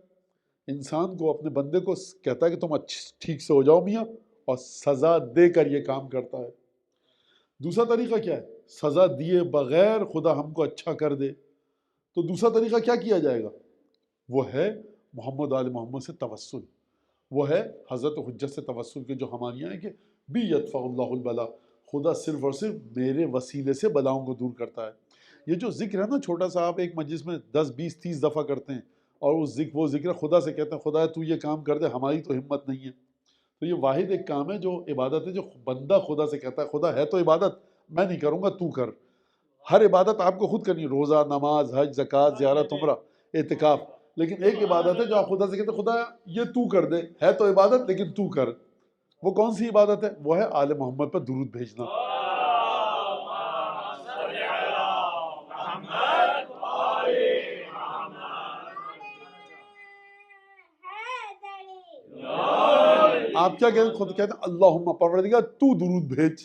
انسان کو، اپنے بندے کو کہتا ہے کہ تم ٹھیک سے ہو جاؤ میاں، اور سزا دے کر یہ کام کرتا ہے۔ دوسرا طریقہ کیا ہے؟ سزا دیے بغیر خدا ہم کو اچھا کر دے، تو دوسرا طریقہ کیا کیا جائے گا؟ وہ ہے محمد آل محمد سے توسل، وہ ہے حضرت حجت سے توسل کے جو ہمارے یہاں ہے کہ بی یدفع اللہ البلا، خدا صرف اور صرف میرے وسیلے سے بلاؤں کو دور کرتا ہے۔ یہ جو ذکر ہے نا چھوٹا سا، آپ ایک مجلس میں 10 20 30 دفعہ کرتے ہیں، اور وہ ذکر خدا سے کہتے ہیں خدا تو یہ کام کر دے، ہماری تو ہمت نہیں ہے۔ تو یہ واحد ایک کام ہے جو عبادت ہے، جو بندہ خدا سے کہتا ہے خدا ہے تو عبادت میں نہیں کروں گا، تو کر۔ ہر عبادت آپ کو خود کرنی ہے، روزہ، نماز، حج، زکوٰۃ، زیارت، عمرہ، اعتکاف، لیکن ایک عبادت ہے جو آپ خدا سے کہتے ہیں خدا یہ تو کر دے، ہے تو عبادت لیکن تو کر۔ وہ کون سی عبادت ہے؟ وہ ہے آل محمد پر درود بھیجنا۔ آپ کیا کہتے ہیں؟ خود کہتے ہیں اللہم پروردگار تو درود بھیج۔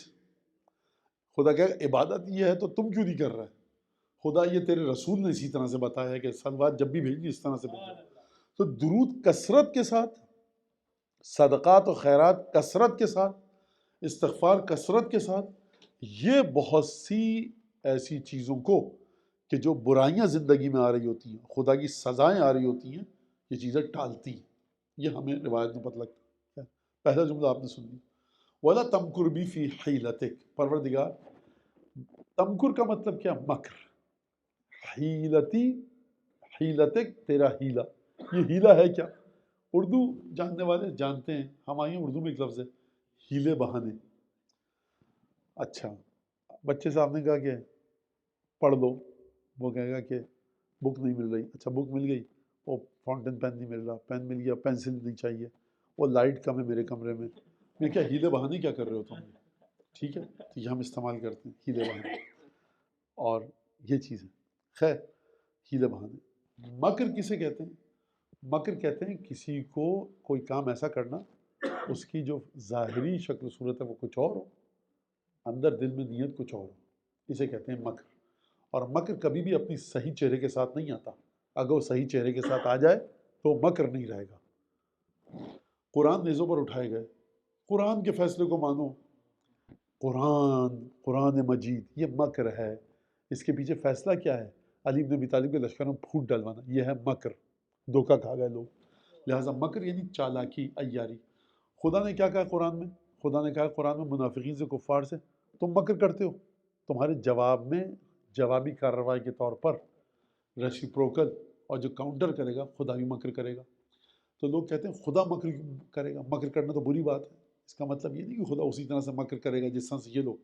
خدا کہ عبادت یہ ہے تو تم کیوں نہیں کر رہے؟ خدا یہ تیرے رسول نے اسی طرح سے بتایا ہے کہ صلوات جب بھی بھیجنی اس طرح سے بھیجنا۔ تو درود کثرت کے ساتھ، صدقات و خیرات کثرت کے ساتھ، استغفار کثرت کے ساتھ، یہ بہت سی ایسی چیزوں کو کہ جو برائیاں زندگی میں آ رہی ہوتی ہیں، خدا کی سزائیں آ رہی ہوتی ہیں، یہ چیزیں ٹالتی ہیں۔ یہ ہمیں روایت میں پتہ لگتا ہے۔ پہلا جملہ آپ نے سن لیا، وَلَا تَمْكُرْ بِي فِي حِيلَتِكَ، پروردگار تمکر کا مطلب کیا؟ مکر۔ حیلتی، حیلتک تیرا ہیلا، یہ ہیلا ہے کیا؟ اردو جاننے والے جانتے ہیں، ہماری اردو میں ایک لفظ ہے ہیلے بہانے۔ اچھا بچے صاحب نے کہا کہ پڑھ لو، وہ کہے گا کہ بک نہیں مل رہی، اچھا بک مل گئی، وہ فاؤنٹین پین نہیں مل رہا، پین مل گیا، پینسل نہیں چاہیے، وہ لائٹ کم ہے میرے کمرے میں کیا ہیلے بہانے کیا کر رہے ہو تم؟ ٹھیک ہے، تو یہ ہم استعمال کرتے ہیں ہیلے بہانے، اور یہ چیز ہے۔ خیر، ہیلے بہانے۔ مکر کسے کہتے ہیں؟ مکر کہتے ہیں کسی کو کوئی کام ایسا کرنا، اس کی جو ظاہری شکل و صورت ہے وہ کچھ اور ہو، اندر دل میں نیت کچھ اور ہو، اسے کہتے ہیں مکر۔ اور مکر کبھی بھی اپنی صحیح چہرے کے ساتھ نہیں آتا، اگر وہ صحیح چہرے کے ساتھ آ جائے تو مکر نہیں رہے گا۔ قرآن نیزوں پر اٹھائے گئے، قرآن کے فیصلے کو مانو، قرآن مجید یہ مکر ہے، اس کے پیچھے فیصلہ کیا ہے؟ علی بن ابی طالب کے لشکر میں پھوٹ ڈلوانا، یہ ہے مکر، دھوکہ کھا گئے لوگ۔ لہٰذا مکر یعنی چالاکی، عیاری۔ خدا نے کیا کہا قرآن میں؟ خدا نے کہا قرآن میں منافقین سے، کفار سے تم مکر کرتے ہو، تمہارے جواب میں جوابی کارروائی کے طور پر ریسیپروکل، اور جو کاؤنٹر کرے گا خدا بھی مکر کرے گا۔ تو لوگ کہتے ہیں خدا مکر کرے گا، مکر کرنا تو بری بات ہے۔ اس کا مطلب یہ نہیں کہ خدا اسی طرح سے مکر کرے گا جس طرح سے یہ لوگ۔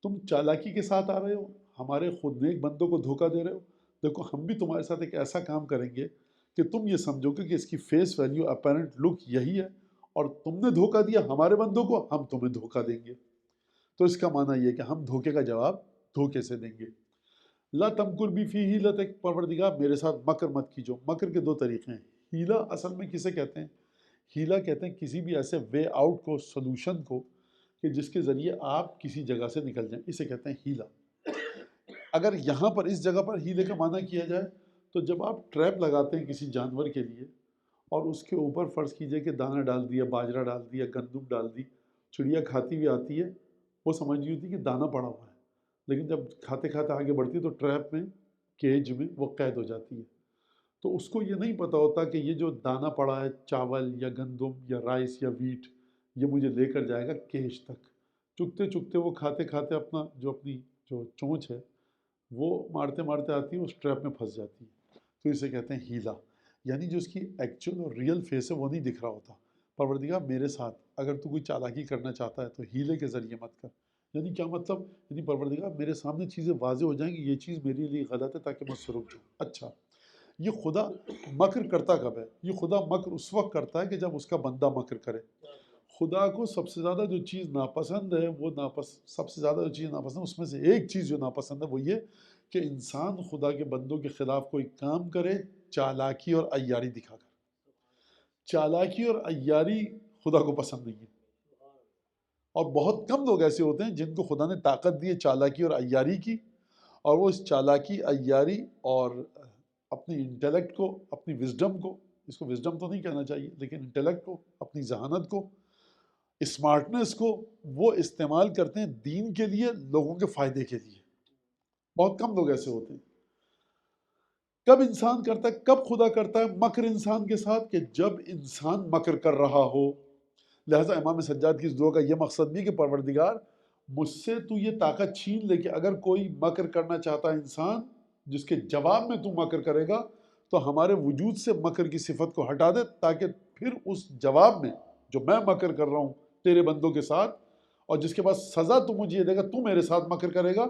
تم چالاکی کے ساتھ آ رہے ہو، ہمارے خود نیک بندوں کو دھوکہ دے رہے ہو، دیکھو ہم بھی تمہارے ساتھ ایک ایسا کام کریں گے کہ تم یہ سمجھو گے کہ اس کی فیس ویلیو، اپیرنٹ لک یہی ہے، اور تم نے دھوکہ دیا ہمارے بندوں کو، ہم تمہیں دھوکہ دیں گے۔ تو اس کا معنی یہ کہ ہم دھوکے کا جواب دھوکے سے دیں گے۔ لا تمکر بی فی ہیلتک، پروردگار میرے ساتھ مکر مت کیجو۔ مکر کے دو طریقے ہیں۔ ہیلا اصل میں کسے کہتے ہیں؟ ہیلا کہتے ہیں کسی بھی ایسے وے آؤٹ کو، سلوشن کو، کہ جس کے ذریعے آپ کسی جگہ سے نکل جائیں، اسے کہتے ہیں ہیلا۔ اگر یہاں پر اس جگہ پر ہیلے کا معنی کیا جائے تو جب آپ ٹریپ لگاتے ہیں کسی جانور کے لیے، اور اس کے اوپر فرض کیجئے کہ دانہ ڈال دیا، باجرہ ڈال دیا، گندم ڈال دی، چڑیا کھاتی ہوئی آتی ہے، وہ سمجھ رہی ہوتی کہ دانہ پڑا ہوا ہے، لیکن جب کھاتے کھاتے آگے بڑھتی ہے تو ٹریپ میں، کیج میں وہ قید ہو جاتی ہے۔ تو اس کو یہ نہیں پتہ ہوتا کہ یہ جو دانہ پڑا ہے، چاول یا گندم یا رائس یا ویٹ، یہ مجھے لے کر جائے گا کیج تک۔ چکتے چکتے وہ کھاتے کھاتے اپنی جو چونچ ہے وہ مارتے مارتے آتی ہے، اس ٹریپ میں پھنس جاتی ہے۔ تو اسے کہتے ہیں ہیلا، یعنی جو اس کی ایکچوئل اور ریئل فیس ہے وہ نہیں دکھ رہا ہوتا۔ پروردگار میرے ساتھ اگر تو کوئی چالاکی کرنا چاہتا ہے تو ہیلے کے ذریعے مت کر۔ یعنی کیا مطلب؟ یعنی پروردگار میرے سامنے چیزیں واضح ہو جائیں گی، یہ چیز میرے لیے غلط ہے تاکہ میں اس سے رک جاؤں۔ اچھا، یہ خدا مکر کرتا کب ہے؟ یہ خدا مکر اس وقت کرتا ہے کہ جب اس کا بندہ مکر کرے۔ خدا کو سب سے زیادہ جو چیز ناپسند ہے، وہ سب سے زیادہ جو چیز ناپسند ہے، اس میں سے ایک چیز جو ناپسند ہے وہ یہ کہ انسان خدا کے بندوں کے خلاف کوئی کام کرے چالاکی اور عیاری دکھا کر۔ چالاکی اور عیاری خدا کو پسند نہیں ہے، اور بہت کم لوگ ایسے ہوتے ہیں جن کو خدا نے طاقت دی ہے چالاکی اور عیاری کی، اور وہ اس چالاکی، عیاری اور اپنی انٹیلیکٹ کو، اپنی وزڈم کو، اس کو وزڈم تو نہیں کہنا چاہیے لیکن انٹیلیکٹ کو، اپنی ذہانت کو، اسمارٹنس کو، وہ استعمال کرتے ہیں دین کے لیے، لوگوں کے فائدے کے لیے۔ بہت کم لوگ ایسے ہوتے ہیں۔ کب انسان کرتا ہے، کب خدا کرتا ہے مکر انسان کے ساتھ؟ کہ جب انسان مکر کر رہا ہو۔ لہٰذا امام سجاد کی اس دعا کا یہ مقصد بھی کہ پروردگار مجھ سے تو یہ طاقت چھین لے کہ اگر کوئی مکر کرنا چاہتا ہے انسان جس کے جواب میں تو مکر کرے گا تو ہمارے وجود سے مکر کی صفت کو ہٹا دے، تاکہ پھر اس جواب میں جو میں مکر کر رہا ہوں تیرے بندوں کے ساتھ اور جس کے بعد سزا تو مجھے یہ دے گا، تو میرے ساتھ مکر کرے گا،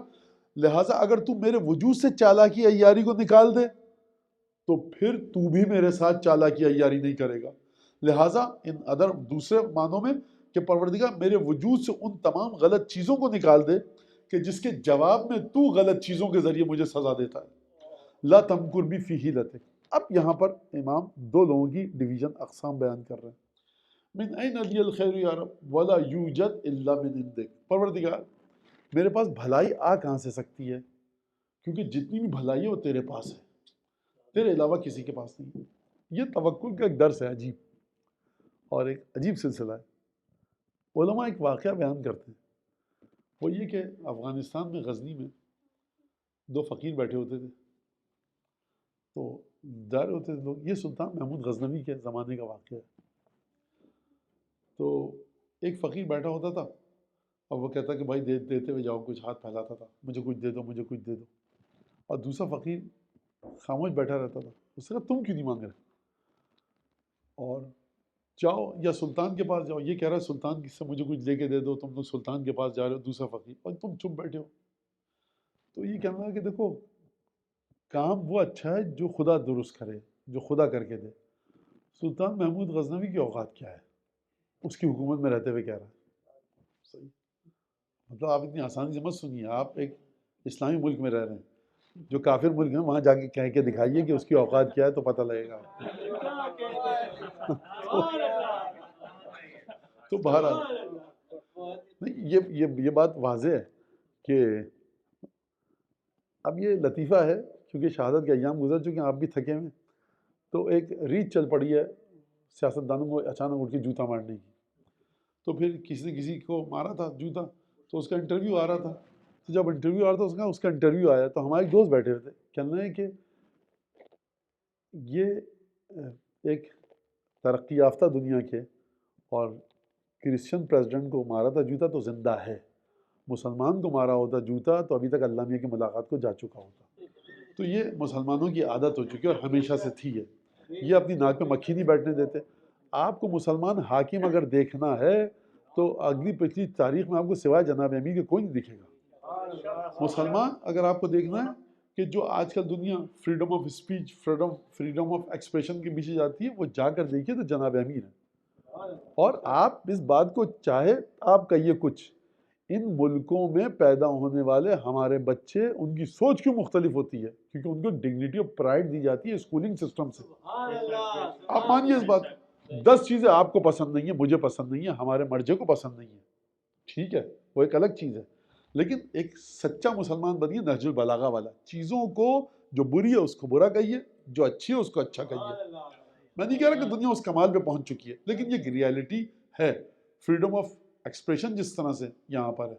لہٰذا اگر تو میرے وجود سے چالاکی عیاری کو نکال دے تو پھر تو بھی میرے ساتھ چالاکی عیاری نہیں کرے گا۔ لہٰذا ان ادر دوسرے معنوں میں کہ پروردگار میرے وجود سے ان تمام غلط چیزوں کو نکال دے کہ جس کے جواب میں تو غلط چیزوں کے ذریعے مجھے سزا دیتا ہے۔ لا تمکر بھی فی حیلتک۔ اب یہاں پر امام دو لوگوں کی ڈویژن اقسام بیان کر رہے ہیں۔ من این لی الخیر یا رب ولا یوجد الا من عندک۔ پروردگار میرے پاس بھلائی آ کہاں سے سکتی ہے، کیونکہ جتنی بھی بھلائی ہے وہ تیرے پاس ہے، تیرے علاوہ کسی کے پاس نہیں ہے۔ یہ توکل کا ایک درس ہے عجیب اور ایک عجیب سلسلہ ہے۔ علماء ایک واقعہ بیان کرتے ہیں، وہ یہ کہ افغانستان میں غزنی میں دو فقیر بیٹھے ہوتے تھے، تو جا رہے ہوتے تھے لوگ، یہ سلطان محمود غزنوی کے زمانے کا واقعہ ہے۔ تو ایک فقیر بیٹھا ہوتا تھا اور وہ کہتا کہ بھائی دیتے ہوئے جاؤ، کچھ ہاتھ پھیلاتا تھا، مجھے کچھ دے دو، مجھے کچھ دے دو، اور دوسرا فقیر خاموش بیٹھا رہتا تھا۔ اس نے کہا تم کیوں نہیں مانگ رہے، اور جاؤ یا سلطان کے پاس جاؤ، یہ کہہ رہا ہے سلطان سے مجھے کچھ لے کے دے دو، تم لوگ سلطان کے پاس جا رہے ہو، دوسرا فقیر، اور تم چپ بیٹھے ہو۔ تو یہ کہنا ہے کہ دیکھو کام وہ اچھا ہے جو خدا درست کرے، جو خدا کر کے دے۔ سلطان محمود غزنوی کی اوقات کیا ہے، اس کی حکومت میں رہتے ہوئے کہہ رہا ہے صحیح، مطلب آپ اتنی آسانی سے مت سنیے، آپ ایک اسلامی ملک میں رہ رہے ہیں، جو کافر ملک ہیں وہاں جا کے کہہ کے دکھائیے کہ اس کی اوقات کیا ہے تو پتہ لگے گا۔ تو بہرحال نہیں، یہ بات واضح ہے کہ اب یہ لطیفہ ہے، کیونکہ شہادت کے ایام گزر چکے ہیں، آپ بھی تھکے ہوئے، تو ایک ریت چل پڑی ہے سیاستدانوں کو اچانک اٹھ کے جوتا مارنے کی۔ تو پھر کسی نے کسی کو مارا تھا جوتا، تو اس کا انٹرویو آ رہا تھا، تو جب انٹرویو آ رہا تھا اس کا انٹرویو آیا تو ہمارے دوست بیٹھے ہوئے تھے، کہنا ہے کہ یہ ایک ترقی یافتہ دنیا کے اور کرسچن پریزیڈنٹ کو مارا تھا جوتا تو زندہ ہے، مسلمان کو مارا ہوتا جوتا تو ابھی تک اللہ میاں کی ملاقات کو جا چکا ہوتا۔ تو یہ مسلمانوں کی عادت ہو چکی ہے اور ہمیشہ سے تھی ہے، یہ اپنی ناک میں مکھی نہیں بیٹھنے دیتے۔ آپ کو مسلمان حاکم اگر دیکھنا ہے تو اگلی پچھلی تاریخ میں آپ کو سوائے جناب امیر کے کوئی نہیں دکھے گا۔ مسلمان اگر آپ کو دیکھنا ہے کہ جو آج کل دنیا freedom of speech, freedom of expression کے پیچھے جاتی ہے، وہ جا کر دیکھیے تو جناب امیر ہیں۔ اور آپ اس بات کو چاہے آپ کہیے کچھ، ان ملکوں میں پیدا ہونے والے ہمارے بچے، ان کی سوچ کیوں مختلف ہوتی ہے؟ کیونکہ ان کو ڈگنیٹی اور پرائڈ دی جاتی ہے اسکولنگ سسٹم سے۔ آپ مانیے اس بات، 10 چیزیں آپ کو پسند نہیں ہیں، مجھے پسند نہیں ہیں، ہمارے مرجے کو پسند نہیں ہیں، ٹھیک ہے، وہ ایک الگ چیز ہے، لیکن ایک سچا مسلمان بنیے نہج البلاغہ والا، چیزوں کو جو بری ہے اس کو برا کہیے، جو اچھی ہے اس کو اچھا کہیے۔ میں نہیں کہہ رہا کہ دنیا اس کمال پہ پہنچ چکی ہے، لیکن یہ ریالٹی ہے۔ فریڈم آف ایکسپریشن جس طرح سے یہاں پر ہے،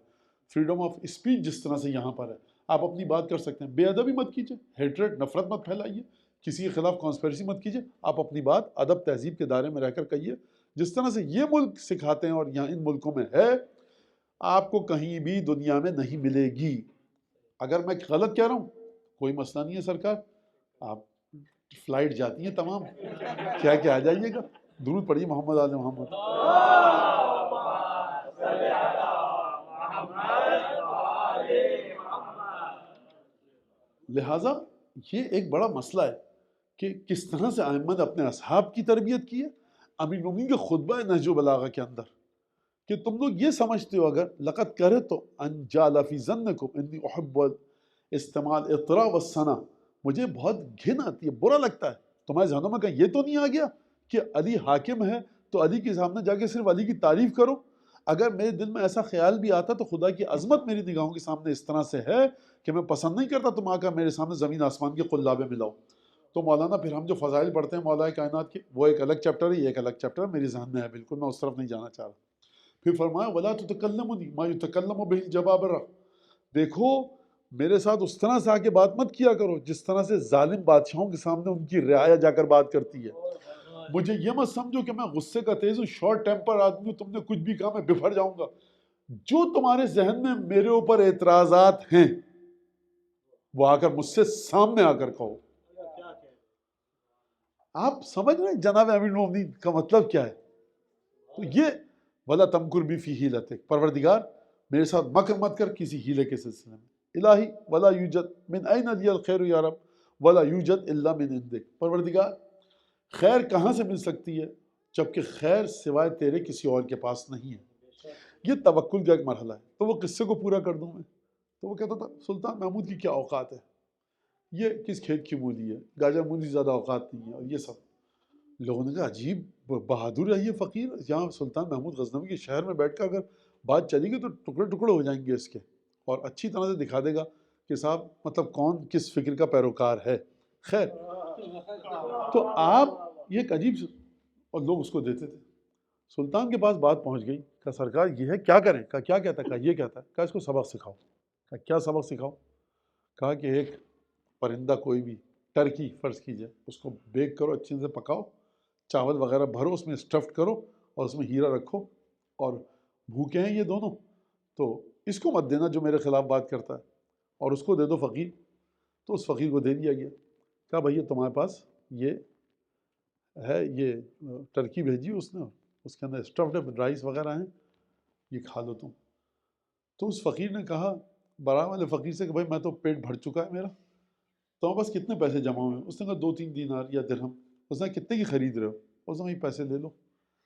فریڈم آف اسپیچ جس طرح سے یہاں پر ہے، آپ اپنی بات کر سکتے ہیں، بے ادبی مت کیجیے، ہیٹریٹ نفرت مت پھیلائیے، کسی کے خلاف کانسپیرسی مت کیجیے، آپ اپنی بات ادب تہذیب کے دائرے میں رہ کر کہیے، جس طرح سے یہ ملک سکھاتے ہیں اور یہاں ان ملکوں میں ہے، آپ کو کہیں بھی دنیا میں نہیں ملے گی۔ اگر میں غلط کہہ رہا ہوں کوئی مسئلہ نہیں ہے سرکار، آپ فلائٹ جاتی ہیں تمام، کیا کہ آ جائیے گا، درود پڑھیے محمد آل محمد۔ لہٰذا یہ ایک بڑا مسئلہ ہے کہ کس طرح سے ائمہ نے اپنے اصحاب کی تربیت کی ہے۔ امیر المومنین کے خطبہ نہج البلاغہ کے اندر کہ تم لوگ یہ سمجھتے ہو اگر لقد کرہت ان جعل فی ظنکم انی احب استعمال اطراء والثنا، مجھے بہت گھن آتی ہے، برا لگتا ہے تمہارے ذہنوں میں کہیں یہ تو نہیں آ گیا کہ علی حاکم ہے تو علی کے سامنے جا کے صرف علی کی تعریف کرو۔ اگر میرے دل میں ایسا خیال بھی آتا تو خدا کی عظمت میری نگاہوں کے سامنے اس طرح سے ہے کہ میں پسند نہیں کرتا تم آ کر میرے سامنے زمین آسمان کے قلابے ملاؤ۔ تو مولانا پھر ہم جو فضائل پڑھتے ہیں مولا کائنات کے، وہ ایک الگ چیپٹر ہے، یہ ایک الگ چیپٹر ہے، میری ذہن میں ہے بالکل، میں اس طرف نہیں جانا چاہ رہا۔ پھر فرمایا وَلَا تُتَكَلَّمُنِي مَا يُتَكَلَّمُ بِهِ الْجَبَابِرَةُ، دیکھو میرے ساتھ اس طرح سے آ کے بات مت کیا کرو جس طرح سے ظالم بادشاہوں کے سامنے ان کی رعایا جا کر بات کرتی ہے۔ مجھے یہ مت سمجھو کہ میں غصے کا تیز ہوں، شارٹ ٹیمپر آدمی ہوں، تم نے کچھ بھی کہا میں بفر جاؤں گا۔ جو تمہارے ذہن میں میرے اوپر اعتراضات ہیں وہ آ کر مجھ سے سامنے آ کر کہو. آپ سمجھ رہے ہیں جناب امیر المومنین کا مطلب کیا ہے؟ تو یہ وَلَا تَمْكُرْ بِي فِي حِيلَتِكَ، پروردگار میرے ساتھ مکر مت کر کسی ہیلے کے سلسلے میں. الہی ولا یوجد من این لی الخیر یا رب ولا یوجد الا من عندک، پروردگار خیر کہاں سے مل سکتی ہے جبکہ خیر سوائے تیرے کسی اور کے پاس نہیں ہے. یہ توکل کا ایک مرحلہ ہے. تو وہ قصے کو پورا کر دوں میں. تو وہ کہتا تھا سلطان محمود کی کیا اوقات ہے، یہ کس کھیت کی مولی ہے، گاجر مولی زیادہ اوقات نہیں ہے، اور یہ سب. لوگوں نے کہا عجیب بہادر ہے یہ فقیر، یہاں سلطان محمود غزنوی کے شہر میں بیٹھ کر اگر بات چلی گئی تو ٹکڑے ٹکڑے ہو جائیں گے اس کے، اور اچھی طرح سے دکھا دے گا کہ صاحب مطلب کون کس فکر کا پیروکار ہے. خیر تو آپ یہ ایک عجیب اور لوگ اس کو دیتے تھے. سلطان کے پاس بات پہنچ گئی، کہا سرکار یہ ہے کیا کریں، کہا کیا کہتا ہے، کہا یہ کہتا ہے، کہا اس کو سبق سکھاؤ. کہا کیا سبق سکھاؤ؟ کہا کہ ایک پرندہ کوئی بھی ٹرکی فرض کیجئے، اس کو بیک کرو، اچھے سے پکاؤ، چاول وغیرہ بھرو، اس میں اسٹفڈ کرو اور اس میں ہیرا رکھو، اور بھوکے ہیں یہ دونوں تو اس کو مت دینا جو میرے خلاف بات کرتا ہے، اور اس کو دے دو فقیر. تو اس فقیر کو دے دیا گیا. کہا بھائی تمہارے پاس یہ ہے، یہ ٹرکی بھیجی اس نے، اس کے اندر اسٹفڈ رائس وغیرہ ہیں، یہ کھا لو تم. تو اس فقیر نے کہا برا والے فقیر سے کہ بھائی میں تو پیٹ بھر چکا ہے میرا، تمہارے پاس کتنے پیسے جمع ہوئے ہیں؟ اس نے کہا 2-3 دینار یا درہم. اس نے کتنے کی خرید رہے ہو؟ اس نے کہا یہ پیسے لے لو.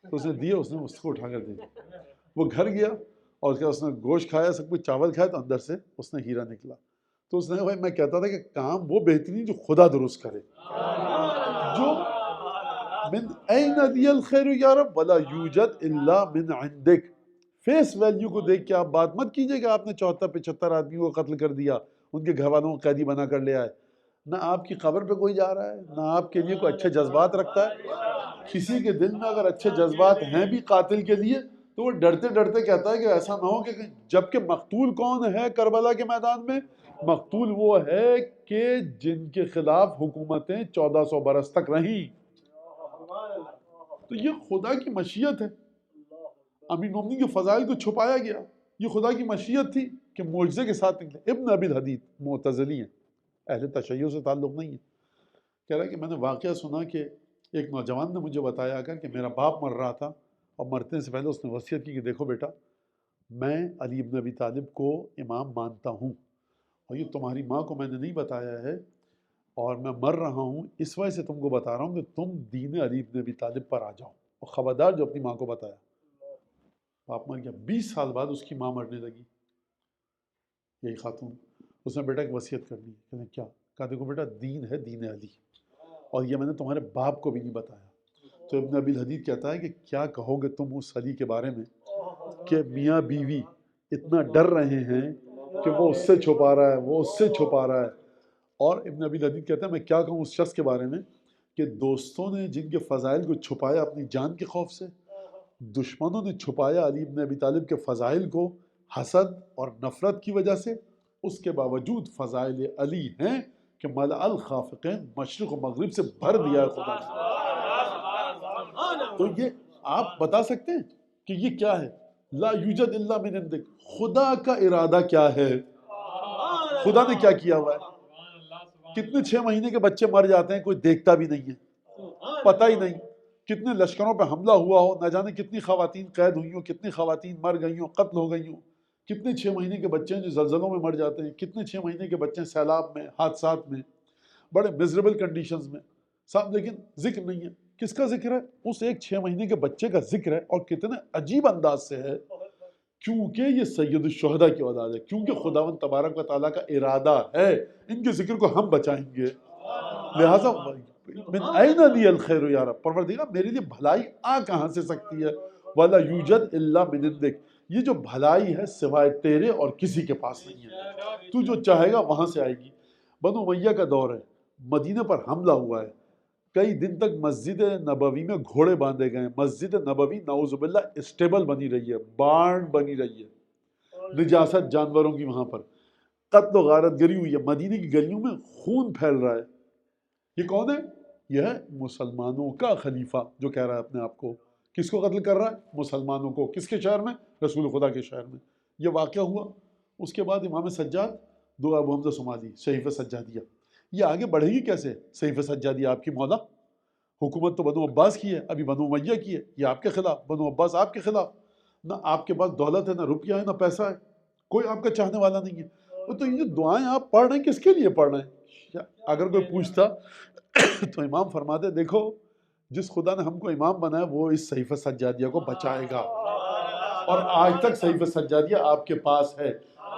تو اس نے دیے، اس نے اس کو اٹھا کر دیا. وہ گھر گیا اور اس نے گوشت کھایا، سب کچھ چاول کھایا، تو اندر سے اس نے ہیرا نکلا. تو اس نے کہا بھائی میں کہتا تھا کہ کام وہ بہترین جو خدا درست کرے، جو من این لی الخیر یا رب ولا یوجد الا من عندک. فیس ویلیو کو دیکھ کے آپ بات مت کیجئے کہ آپ نے 74-75 آدمیوں کو قتل کر دیا، ان کے گھر والوں کو قیدی بنا کر لے آئے. نہ آپ کی قبر پہ کوئی جا رہا ہے، نہ آپ کے لیے کوئی اچھے جذبات رکھتا ہے. کسی کے دل میں اگر اچھے جذبات ہیں بھی قاتل کے لیے تو وہ ڈرتے ڈرتے کہتا ہے کہ ایسا نہ ہو کہ جبکہ مقتول کون ہے کربلا کے میدان میں؟ مقتول وہ ہے کہ جن کے خلاف حکومتیں 1400 برس تک رہیں. تو یہ خدا کی مشیت ہے. امیر المومنین کے فضائل کو چھپایا گیا، یہ خدا کی مشیت تھی کہ معجزے کے ساتھ نکلے. ابن ابی الحدید معتزلی ہیں، اہل تشیع سے تعلق نہیں ہے. کہہ رہا ہے کہ میں نے واقعہ سنا کہ ایک نوجوان نے مجھے بتایا کر کہ میرا باپ مر رہا تھا، اور مرنے سے پہلے اس نے وصیت کی کہ دیکھو بیٹا میں علی ابن ابی طالب کو امام مانتا ہوں، اور یہ تمہاری ماں کو میں نے نہیں بتایا ہے، اور میں مر رہا ہوں اس وجہ سے تم کو بتا رہا ہوں کہ تم دین علی ابن ابی طالب پر آ جاؤ. اور خبردار جو اپنی ماں کو بتایا. باپ مر گیا، 20 سال بعد اس کی ماں مرنے لگی، یہی خاتون. اس نے بیٹا ایک وصیت کرنی ہے. کہنے کیا؟ کہا دیکھو بیٹا دین ہے دین علی، اور یہ میں نے تمہارے باپ کو بھی نہیں بتایا. تو ابن ابی الحدید کہتا ہے کہ کیا کہو گے تم اس علی کے بارے میں کہ میاں بیوی اتنا ڈر رہے ہیں کہ وہ اس سے چھپا رہا ہے، وہ اس سے چھپا رہا ہے. اور ابن ابی الحدید کہتا ہے میں کیا کہوں اس شخص کے بارے میں کہ دوستوں نے جن کے فضائل کو چھپایا اپنی جان کے خوف سے، دشمنوں نے چھپایا علی ابن ابی طالب کے فضائل کو حسد اور نفرت کی وجہ سے. اس کے باوجود فضائل علی ہیں کہ ملأ الخافقین، مشرق و مغرب سے بھر دیا ہے خدا نے. تو یہ آپ بتا سکتے ہیں کہ یہ کیا ہے؟ لا یوجد الا من عندک. خدا کا ارادہ کیا ہے؟ خدا نے کیا کیا ہوا ہے؟ کتنے 6 مہینے کے بچے مر جاتے ہیں، کوئی دیکھتا بھی نہیں ہے، پتہ ہی نہیں. کتنے لشکروں پہ حملہ ہوا ہو، نہ جانے کتنی خواتین قید ہوئی ہوں، کتنی خواتین مر گئی ہوں، قتل ہو گئی ہوں. کتنے 6 مہینے کے بچے ہیں جو زلزلوں میں مر جاتے ہیں، کتنے 6 مہینے کے بچے ہیں سیلاب میں، حادثات میں، بڑے میزریبل کنڈیشنز میں. صاحب لیکن ذکر نہیں ہے. کس کا ذکر ہے؟ اس ایک 6 مہینے کے بچے کا ذکر ہے، اور کتنے عجیب انداز سے ہے، کیونکہ یہ سید الشہداء کی اولاد ہے، کیونکہ خداوند تبارک و تعالیٰ کا ارادہ ہے ان کے ذکر کو ہم بچائیں گے. لہٰذا من این لی الخیر یا رب، پروردگار میرے لیے بھلائی آ کہاں سے سکتی ہے؟ ولا یوجد الا من عندک، یہ جو بھلائی ہے سوائے تیرے اور کسی کے پاس نہیں ہے. تو جو چاہے گا وہاں سے آئے گی. بنو امیہ کا دور ہے، مدینہ پر حملہ ہوا ہے، کئی دن تک مسجد نبوی میں گھوڑے باندھے گئے ہیں. مسجد نبوی نعوذ باللہ اسٹیبل بنی رہی ہے، بارن بنی رہی ہے، نجاست جانوروں کی وہاں پر، قتل و غارت گری ہوئی ہے. مدینہ کی گلیوں میں خون پھیل رہا ہے. یہ کون ہے؟ یہ ہے مسلمانوں کا خلیفہ جو کہہ رہا ہے اپنے آپ کو. کس کو قتل کر رہا ہے؟ مسلمانوں کو. کس کے شہر میں؟ رسول خدا کے شہر میں. یہ واقعہ ہوا. اس کے بعد امام سجاد دو ابو حمزہ صمالی صحیفہ سجادیہ. یہ آگے بڑھے گی کیسے صحیفہ سجادیہ؟ آپ کی مولا حکومت تو بنو عباس کی ہے، ابھی بنو امیہ کی ہے، یہ آپ کے خلاف، بنو عباس آپ کے خلاف. نہ آپ کے پاس دولت ہے، نہ روپیہ ہے، نہ پیسہ ہے، کوئی آپ کا چاہنے والا نہیں ہے. تو یہ دعائیں آپ پڑھ رہے ہیں کس کے لیے پڑھ رہے ہیں؟ اگر کوئی پوچھتا تو امام فرماتے دیکھو جس خدا نے ہم کو امام بنایا وہ اس صحیفہ سجادیہ کو بچائے گا، اور آج تک صحیفہ سجادیہ آپ کے پاس ہے.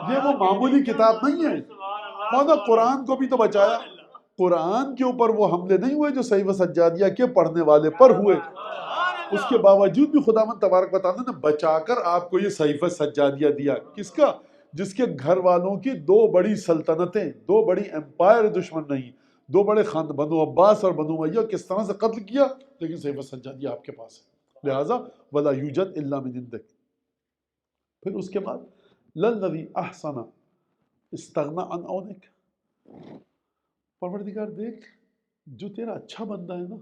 یہ وہ معمولی کتاب نہیں ہے. مولانا قرآن کو بھی تو بچایا. قرآن کے اوپر وہ حملے نہیں ہوئے جو صحیفہ سجادیہ کے پڑھنے والے پر ہوئے. اس کے باوجود بھی خداوند تبارک و تعالیٰ نے بچا کر آپ کو یہ صحیفہ سجادیہ دیا. کس کا؟ جس کے گھر والوں کی دو بڑی سلطنتیں، دو بڑی امپائر دشمن نہیں، دو بڑے خاندان بنو عباس اور بنو امیہ کس طرح سے قتل کیا، لیکن صحیفہ سجادیہ آپ کے پاس ہے. لہٰذا ولا یوجد الا من عندک. پھر اس کے بعد للذی احسن استغنى عن عونک. پروردگار دیکھ جو تیرا اچھا بندہ ہے نا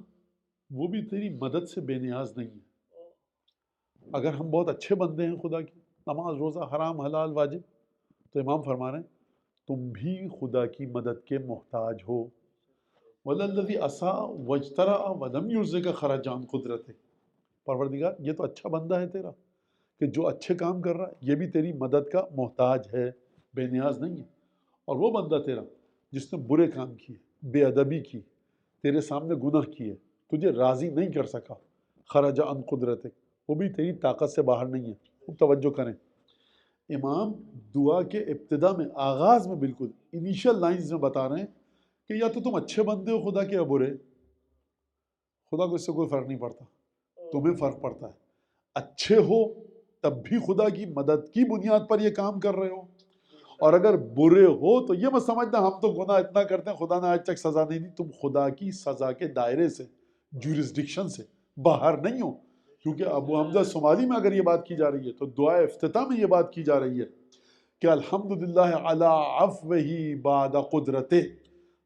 وہ بھی تیری مدد سے بے نیاز نہیں ہے. اگر ہم بہت اچھے بندے ہیں خدا کی، نماز روزہ حرام حلال واجب، تو امام فرما رہے ہیں تم بھی خدا کی مدد کے محتاج ہو. وَلَلَّذِي أَسَاءَ وَاجْتَرَأَ وَلَمْ يُرْزِقْ خَرَجَ عَنْ قُدْرَتِهِ. پروردگار یہ تو اچھا بندہ ہے تیرا کہ جو اچھے کام کر رہا ہے، یہ بھی تیری مدد کا محتاج ہے، بے نیاز نہیں ہے. اور وہ بندہ تیرا جس نے برے کام کیے، بے ادبی کی، تیرے سامنے گناہ کیے، تجھے راضی نہیں کر سکا، خرج عن قدرتک، وہ بھی تیری طاقت سے باہر نہیں ہے. خوب توجہ کریں. امام دعا کے ابتدا میں، آغاز میں، بالکل انیشل لائنز میں بتا رہے ہیں کہ یا تو تم اچھے بندے ہو خدا کے یا برے. خدا کو اس سے کوئی فرق نہیں پڑتا، تمہیں فرق پڑتا ہے. اچھے ہو تب بھی خدا کی مدد کی بنیاد پر یہ کام کر رہے ہو، اور اگر برے ہو تو یہ مت سمجھنا ہم تو گناہ اتنا کرتے ہیں خدا نے آج تک سزا نہیں دی. تم خدا کی سزا کے دائرے سے، جورسڈکشن سے باہر نہیں ہو. کیونکہ ابو حمزہ صومالی میں اگر یہ بات کی جا رہی ہے تو دعا افتتاح میں یہ بات کی جا رہی ہے کہ الحمدللہ علی عفوہ بعد قدرتہ.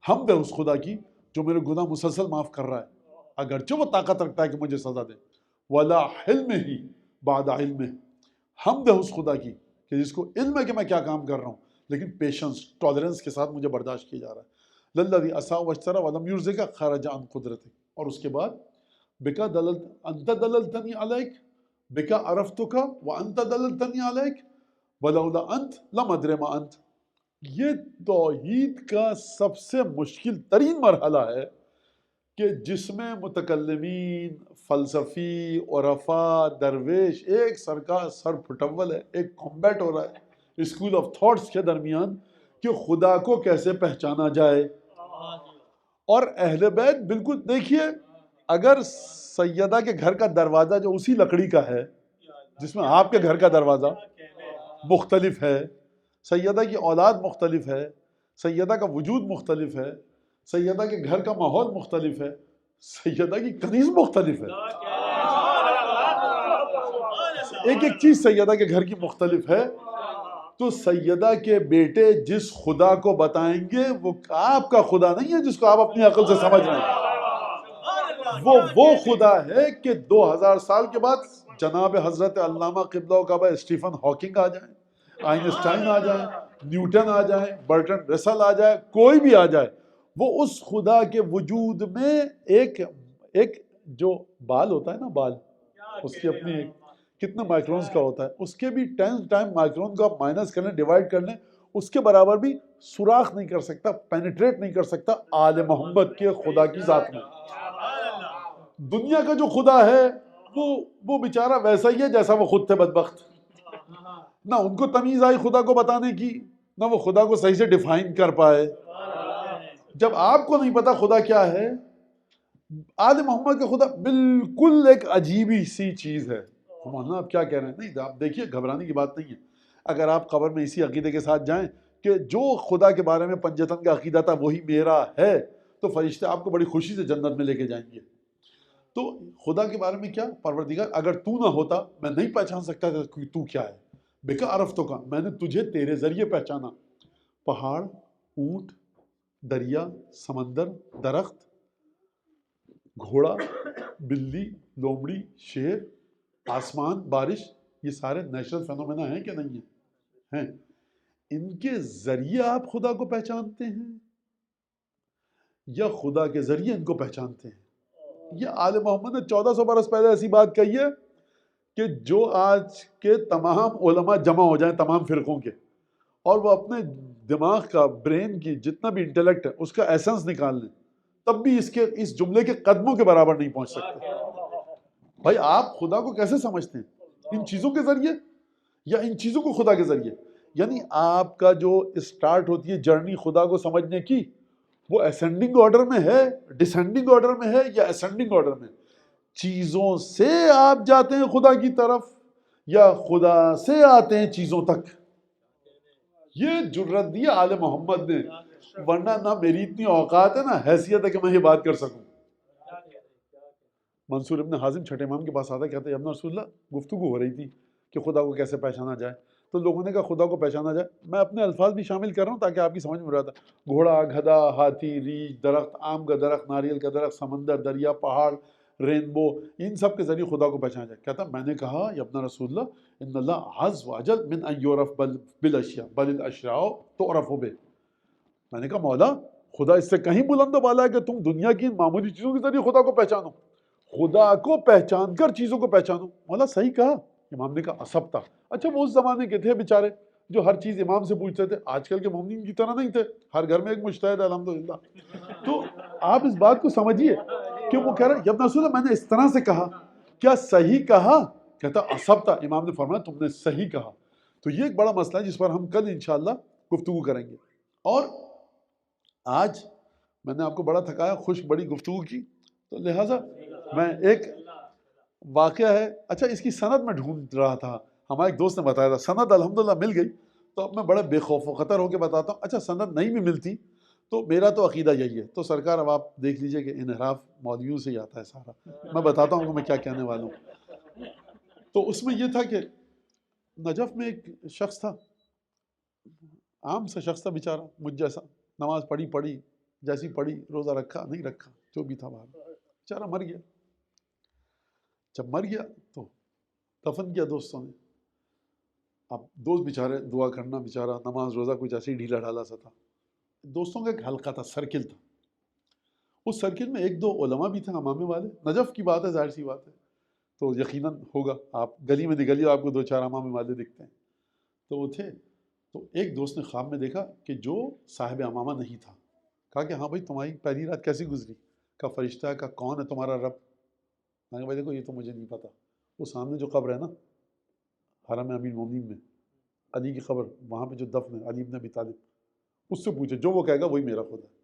حمد ہے اس خدا کی جو میرے گناہ مسلسل معاف کر رہا ہے اگرچہ وہ طاقت رکھتا ہے کہ مجھے سزا دے. ولا حلمہ بعد علمہ. حمد ہے اس خدا کی کہ جس کو علم ہے کہ میں کیا کام کر رہا ہوں، لیکن پیشنس، ٹالرنس کے ساتھ مجھے برداشت کیا جا رہا ہے. للذی اساء واجترأ ولم یرزق خرج عن قدرتہ. اور اس کے بعد بکا دللت انت دللتنی علیک بکا عرفتک وانت دللتنی علیک ولولا انت لم ادر ما انت. یہ توحید کا سب سے مشکل ترین مرحلہ ہے کہ جس میں متکلمین، فلسفی، عرفاء، درویش ایک سر پھٹول ہے، ایک کمبیٹ ہو رہا ہے اسکول آف تھاٹس کے درمیان کہ خدا کو کیسے پہچانا جائے. اور اہل بیت بالکل دیکھیے، اگر سیدہ کے گھر کا دروازہ جو اسی لکڑی کا ہے جس میں آپ کے گھر کا دروازہ مختلف ہے، سیدہ کی اولاد مختلف ہے، سیدہ کا وجود مختلف ہے، سیدہ کے گھر کا ماحول مختلف ہے، سیدہ کی کنیز مختلف ہے، ایک ایک چیز سیدہ کے گھر کی مختلف ہے. تو سیدہ کے بیٹے جس خدا کو بتائیں گے وہ آپ کا خدا نہیں ہے جس کو آپ اپنی عقل سے سمجھ رہے ہیں. وہ خدا ہے کہ 2000 سال کے بعد جناب حضرت علامہ قبلہ و کعبہ اسٹیفن ہاکنگ آ جائیں، آئنسٹائن آ جائیں، نیوٹن آ جائیں، برٹن رسل آ جائے، کوئی بھی آ جائے، وہ اس خدا کے وجود میں ایک جو بال ہوتا ہے نا، بال اس کی اپنی ایک کتنے مائکرونز کا ہوتا ہے، اس کے بھی 10 ٹائم مائکرون کو آپ مائنس کر لیں، ڈیوائڈ کر لیں، اس کے برابر بھی سوراخ نہیں کر سکتا، پینیٹریٹ نہیں کر سکتا آل محمد کے خدا کی ذات میں. دنیا کا جو خدا ہے وہ بیچارہ ویسا ہی ہے جیسا وہ خود تھے بدبخت. نہ ان کو تمیز آئی خدا کو بتانے کی، نہ وہ خدا کو صحیح سے ڈیفائن کر پائے. جب آپ کو نہیں پتا خدا کیا ہے، آل محمد کا خدا بالکل ایک عجیبی سی چیز ہے. مولانا آپ کیا کہہ رہے ہیں؟ نہیں، آپ دیکھیے گھبرانے کی بات نہیں ہے. اگر آپ قبر میں اسی عقیدے کے ساتھ جائیں کہ جو خدا کے بارے میں پنجتن کا عقیدہ تھا وہی میرا ہے، تو فرشتے آپ کو بڑی خوشی سے جنت میں لے کے جائیں گے. تو خدا کے بارے میں کیا؟ پروردگار اگر تو نہ ہوتا میں نہیں پہچان سکتا کہ تو کیا ہے. بکا عرفتوں کا، میں نے تجھے تیرے ذریعے پہچانا. پہاڑ، اونٹ، دریا، سمندر، درخت، گھوڑا، بلی، لومڑی، شیر، آسمان، بارش، یہ سارے نیچرل فینومینا ہیں کہ نہیں ہیں؟ ہیں، ان کے ذریعے آپ خدا کو پہچانتے ہیں یا خدا کے ذریعے ان کو پہچانتے ہیں؟ یہ آل محمد نے 1400 برس پہلے ایسی بات کہی ہے کہ جو آج کے تمام علماء جمع ہو جائیں تمام فرقوں کے، اور وہ اپنے دماغ کا، برین کی جتنا بھی انٹلیکٹ ہے اس کا ایسنس نکال لیں، تب بھی اس جملے کے قدموں کے برابر نہیں پہنچ سکتے۔ بھائی آپ خدا کو کیسے سمجھتے ہیں؟ ان چیزوں کے ذریعے یا ان چیزوں کو خدا کے ذریعے؟ یعنی آپ کا جو اسٹارٹ ہوتی ہے جرنی خدا کو سمجھنے کی، وہ اسینڈنگ آرڈر میں ہے، ڈسینڈنگ آرڈر میں ہے یا اسینڈنگ آرڈر میں؟ چیزوں سے آپ جاتے ہیں خدا کی طرف یا خدا سے آتے ہیں چیزوں تک؟ یہ جرت دی آل محمد نے، ورنہ نہ میری اتنی اوقات ہے نہ حیثیت ہے کہ میں یہ بات کر سکوں۔ منصور ابن حازم چھٹے امام کے پاس آتا، کہتے ہیں ابن رسول اللہ گفتگو ہو رہی تھی کہ خدا کو کیسے پہچانا جائے، تو لوگوں نے کہا خدا کو پہچانا جائے، میں اپنے الفاظ بھی شامل کر رہا ہوں تاکہ آپ کی سمجھ میں رہا تھا، گھوڑا، گدھا، ہاتھی، ریچھ، درخت، آم کا درخت، ناریل کا درخت، سمندر، دریا، پہاڑ، رینبو، ان سب کے ذریعے خدا کو پہچانا جائے۔ کہتا میں نے کہا یا ابن رسول اللہ ان اللہ عز وجل من ان یعرف بالاشیاء بل الاشیاء تعرف بہ، میں نے کہا مولا خدا اس سے کہیں بلند و بالا ہے کہ تم دنیا کی ان معمولی چیزوں کے ذریعے خدا کو پہچانو، خدا کو پہچان کر چیزوں کو پہچانو۔ مولا صحیح کہا۔ امام نے کہا اسبتا۔ اچھا وہ اس زمانے کے تھے بیچارے جو ہر چیز امام سے پوچھتے تھے، آج کل کے مومنین کی طرح نہیں تھے، ہر گھر میں ایک مجتہد ہے الحمدللہ۔ تو آپ اس بات کو سمجھیے کہ وہ کہہ رہے ابن رسول اللہ میں نے اس طرح سے کہا، کیا صحیح کہا؟ کہتا اسبتا، امام نے فرمایا تم نے صحیح کہا۔ تو یہ ایک بڑا مسئلہ ہے جس پر ہم کل انشاءاللہ گفتگو کریں گے۔ اور آج میں نے آپ کو بڑا تھکایا، خوش بڑی گفتگو کی، تو لہٰذا میں ایک واقعہ ہے، اچھا اس کی سند میں ڈھونڈ رہا تھا، ہمارے ایک دوست نے بتایا تھا، سند الحمدللہ مل گئی، تو اب میں بڑے بے خوف و خطر ہو کے بتاتا ہوں۔ اچھا سند نہیں بھی ملتی تو میرا تو عقیدہ یہی ہے، تو سرکار اب آپ دیکھ لیجئے کہ انحراف مولویوں سے ہی آتا ہے سارا، میں بتاتا ہوں کہ میں کیا کہنے والا ہوں۔ تو اس میں یہ تھا کہ نجف میں ایک شخص تھا، عام سا شخص تھا بیچارہ، مجھ جیسا، نماز پڑھی جیسی پڑھی، روزہ رکھا نہیں رکھا جو بھی تھا، باہر بیچارہ مر گیا۔ جب مر گیا تو دفن کیا دوستوں نے۔ اب دوست بیچارے دعا کرنا، بیچارہ نماز روزہ کچھ ایسے ہی ڈھیلا ڈھالا سا تھا۔ دوستوں کا ایک حلقہ تھا، سرکل تھا، اس سرکل میں ایک دو علماء بھی تھے امامے والے، نجف کی بات ہے ظاہر سی بات ہے تو یقیناً ہوگا، آپ گلی میں نکلیے آپ کو دو چار امامے والے دکھتے ہیں، تو وہ تھے۔ تو ایک دوست نے خواب میں دیکھا کہ جو صاحب امامہ نہیں تھا، کہا کہ ہاں بھائی تمہاری پہلی رات کیسی گزری؟ کہا فرشتہ ہے، کہا کون ہے تمہارا رب؟ میں نے کہا بھائی دیکھو یہ تو مجھے نہیں پتا، وہ سامنے جو قبر ہے نا حرم امیر المومنین میں، علی کی قبر، وہاں پہ جو دفن ہے علی بن ابی طالب، اس سے پوچھے، جو وہ کہے گا وہی میرا خدا ہے۔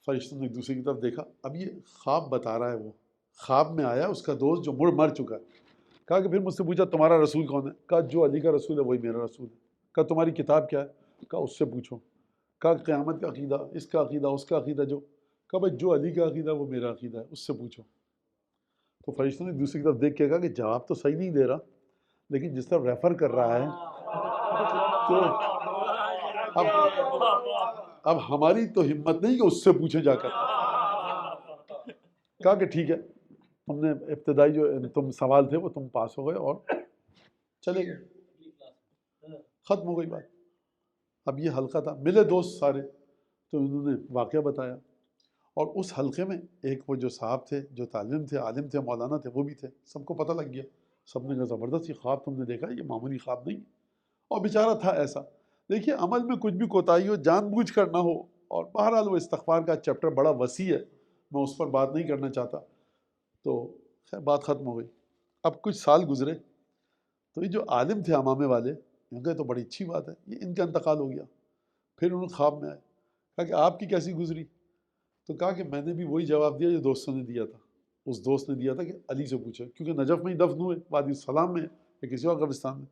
فرشتوں نے ایک دوسرے کی طرف دیکھا، اب یہ خواب بتا رہا ہے، وہ خواب میں آیا اس کا دوست جو مر چکا ہے، کہا کہ پھر مجھ سے پوچھا تمہارا رسول کون ہے؟ کہا جو علی کا رسول ہے وہی میرا رسول ہے۔ کہا تمہاری کتاب کیا ہے؟ کہا اس سے پوچھو۔ کہا قیامت کا عقیدہ، اس کا عقیدہ، اس کا عقیدہ جو، کہا بھائی جو علی کا عقیدہ وہ میرا عقیدہ ہے، اس سے پوچھو۔ تو فرشتوں نے دوسری طرف دیکھ کے کہا کہ جواب تو صحیح نہیں دے رہا، لیکن جس طرف ریفر کر رہا ہے تو اب ہماری تو ہمت نہیں کہ اس سے پوچھیں جا کر۔ کہا کہ ٹھیک ہے، تم نے ابتدائی جو تم سوال تھے وہ تم پاس ہو گئے اور چلے گئے، ختم ہو گئی بات۔ اب یہ حلقہ تھا، ملے دوست سارے تو انہوں نے واقعہ بتایا، اور اس حلقے میں ایک وہ جو صاحب تھے، جو طالب تھے، عالم تھے، مولانا تھے، وہ بھی تھے، سب کو پتہ لگ گیا، سب نے کہا زبردست، یہ خواب تم نے دیکھا، یہ معمولی خواب نہیں، اور بیچارہ تھا ایسا۔ دیکھیے عمل میں کچھ بھی کوتاہی ہو، جان بوجھ کر نہ ہو، اور بہرحال وہ استغفار کا چیپٹر بڑا وسیع ہے، میں اس پر بات نہیں کرنا چاہتا، تو خیر بات ختم ہو گئی۔ اب کچھ سال گزرے تو یہ جو عالم تھے امامے والے، ان کا تو بڑی اچھی بات ہے، یہ ان کا انتقال ہو گیا۔ پھر انہوں نے خواب میں آئے، کہا کہ آپ کی کیسی گزری؟ تو کہا کہ میں نے بھی وہی جواب دیا جو دوستوں نے دیا تھا، اس دوست نے دیا تھا کہ علی سے پوچھو، کیونکہ نجف میں ہی دفن ہوئے، وادی السلام میں یا کسی اور قبرستان میں۔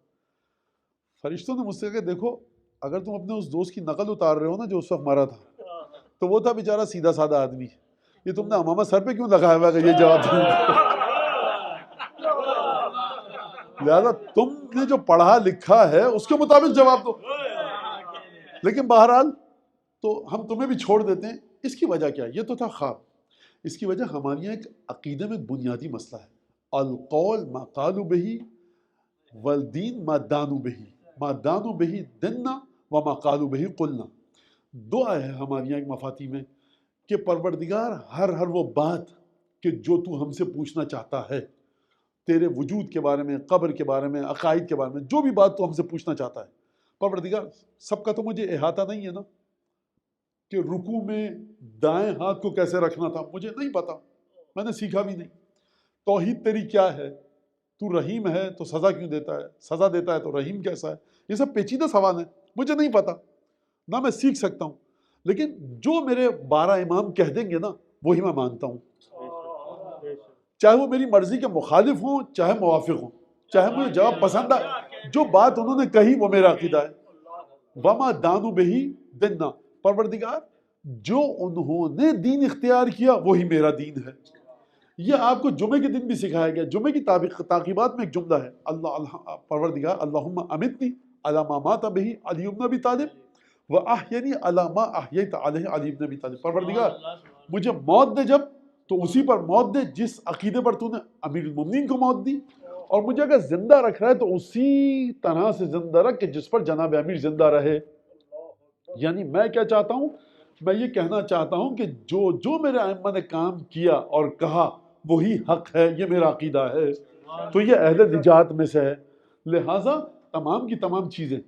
فرشتوں نے مجھ سے کہا کہ دیکھو اگر تم اپنے اس دوست کی نقل اتار رہے ہو نا جو اس وقت مرا تھا، تو وہ تھا بیچارہ سیدھا سادہ آدمی، یہ تم نے امامہ سر پہ کیوں لگایا ہوا کہ یہ جواب دیا؟ لہذا تم نے جو پڑھا لکھا ہے اس کے مطابق جواب دو۔ لیکن بہرحال تو ہم تمہیں بھی چھوڑ دیتے ہیں۔ اس کی وجہ کیا ہے؟ یہ تو تھا خواب، اس کی وجہ ہمارے یہاں ایک عقیدے میں بنیادی مسئلہ ہے، القول ما قالوا بہ والدین ما دانوا بہ۔ ما دانو بہی دننا وما قالو بہی قلنا. دعا ہے ہماری یہاں ایک مفاتی میں کہ پروردگار ہر وہ بات کہ جو تو ہم سے پوچھنا چاہتا ہے تیرے وجود کے بارے میں، قبر کے بارے میں، عقائد کے بارے میں، جو بھی بات تو ہم سے پوچھنا چاہتا ہے پروردگار، سب کا تو مجھے احاطہ نہیں ہے نا، کہ رکوع میں دائیں ہاتھ کو کیسے رکھنا تھا مجھے نہیں پتا، میں نے سیکھا بھی نہیں. توحید تیری کیا ہے؟ تو رحیم ہے تو سزا کیوں دیتا ہے؟ سزا دیتا ہے تو رحیم کیسا ہے؟ یہ سب پیچیدہ سوال ہیں، مجھے نہیں پتا، نہ میں سیکھ سکتا ہوں، لیکن جو میرے 12 امام کہہ دیں گے نا وہی میں مانتا ہوں، چاہے وہ میری مرضی کے مخالف ہوں چاہے موافق ہوں، چاہے مجھے جواب پسند آئے، جو بات انہوں نے کہی وہ میرا عقیدہ ہے. وما دانو بہی دننا، پروردگار جو انہوں نے دین اختیار کیا وہی میرا دین ہے. یہ آپ کو جمعے کے دن بھی سکھایا گیا. جمعے کی تعقیبات میں ایک جملہ ہے، اللہ پروردگار اللہم امتنی علی ما مات بہی علی بن ابی طالب واحینی علی ما احییت علیہ علی بن ابی طالب. پروردگار مجھے موت دے جب تو اسی پر موت دے جس عقیدے پر تو نے امیر المومنین کو موت دی، اور مجھے اگر زندہ رکھ رہا ہے تو اسی طرح سے زندہ رکھ کہ جس پر جناب امیر زندہ رہے. یعنی میں کیا چاہتا ہوں؟ میں یہ کہنا چاہتا ہوں کہ جو میرے ائمہ نے کام کیا اور کہا وہی حق ہے، یہ میرا عقیدہ ہے، تو یہ اہل نجات میں سے ہے. لہٰذا تمام کی تمام چیزیں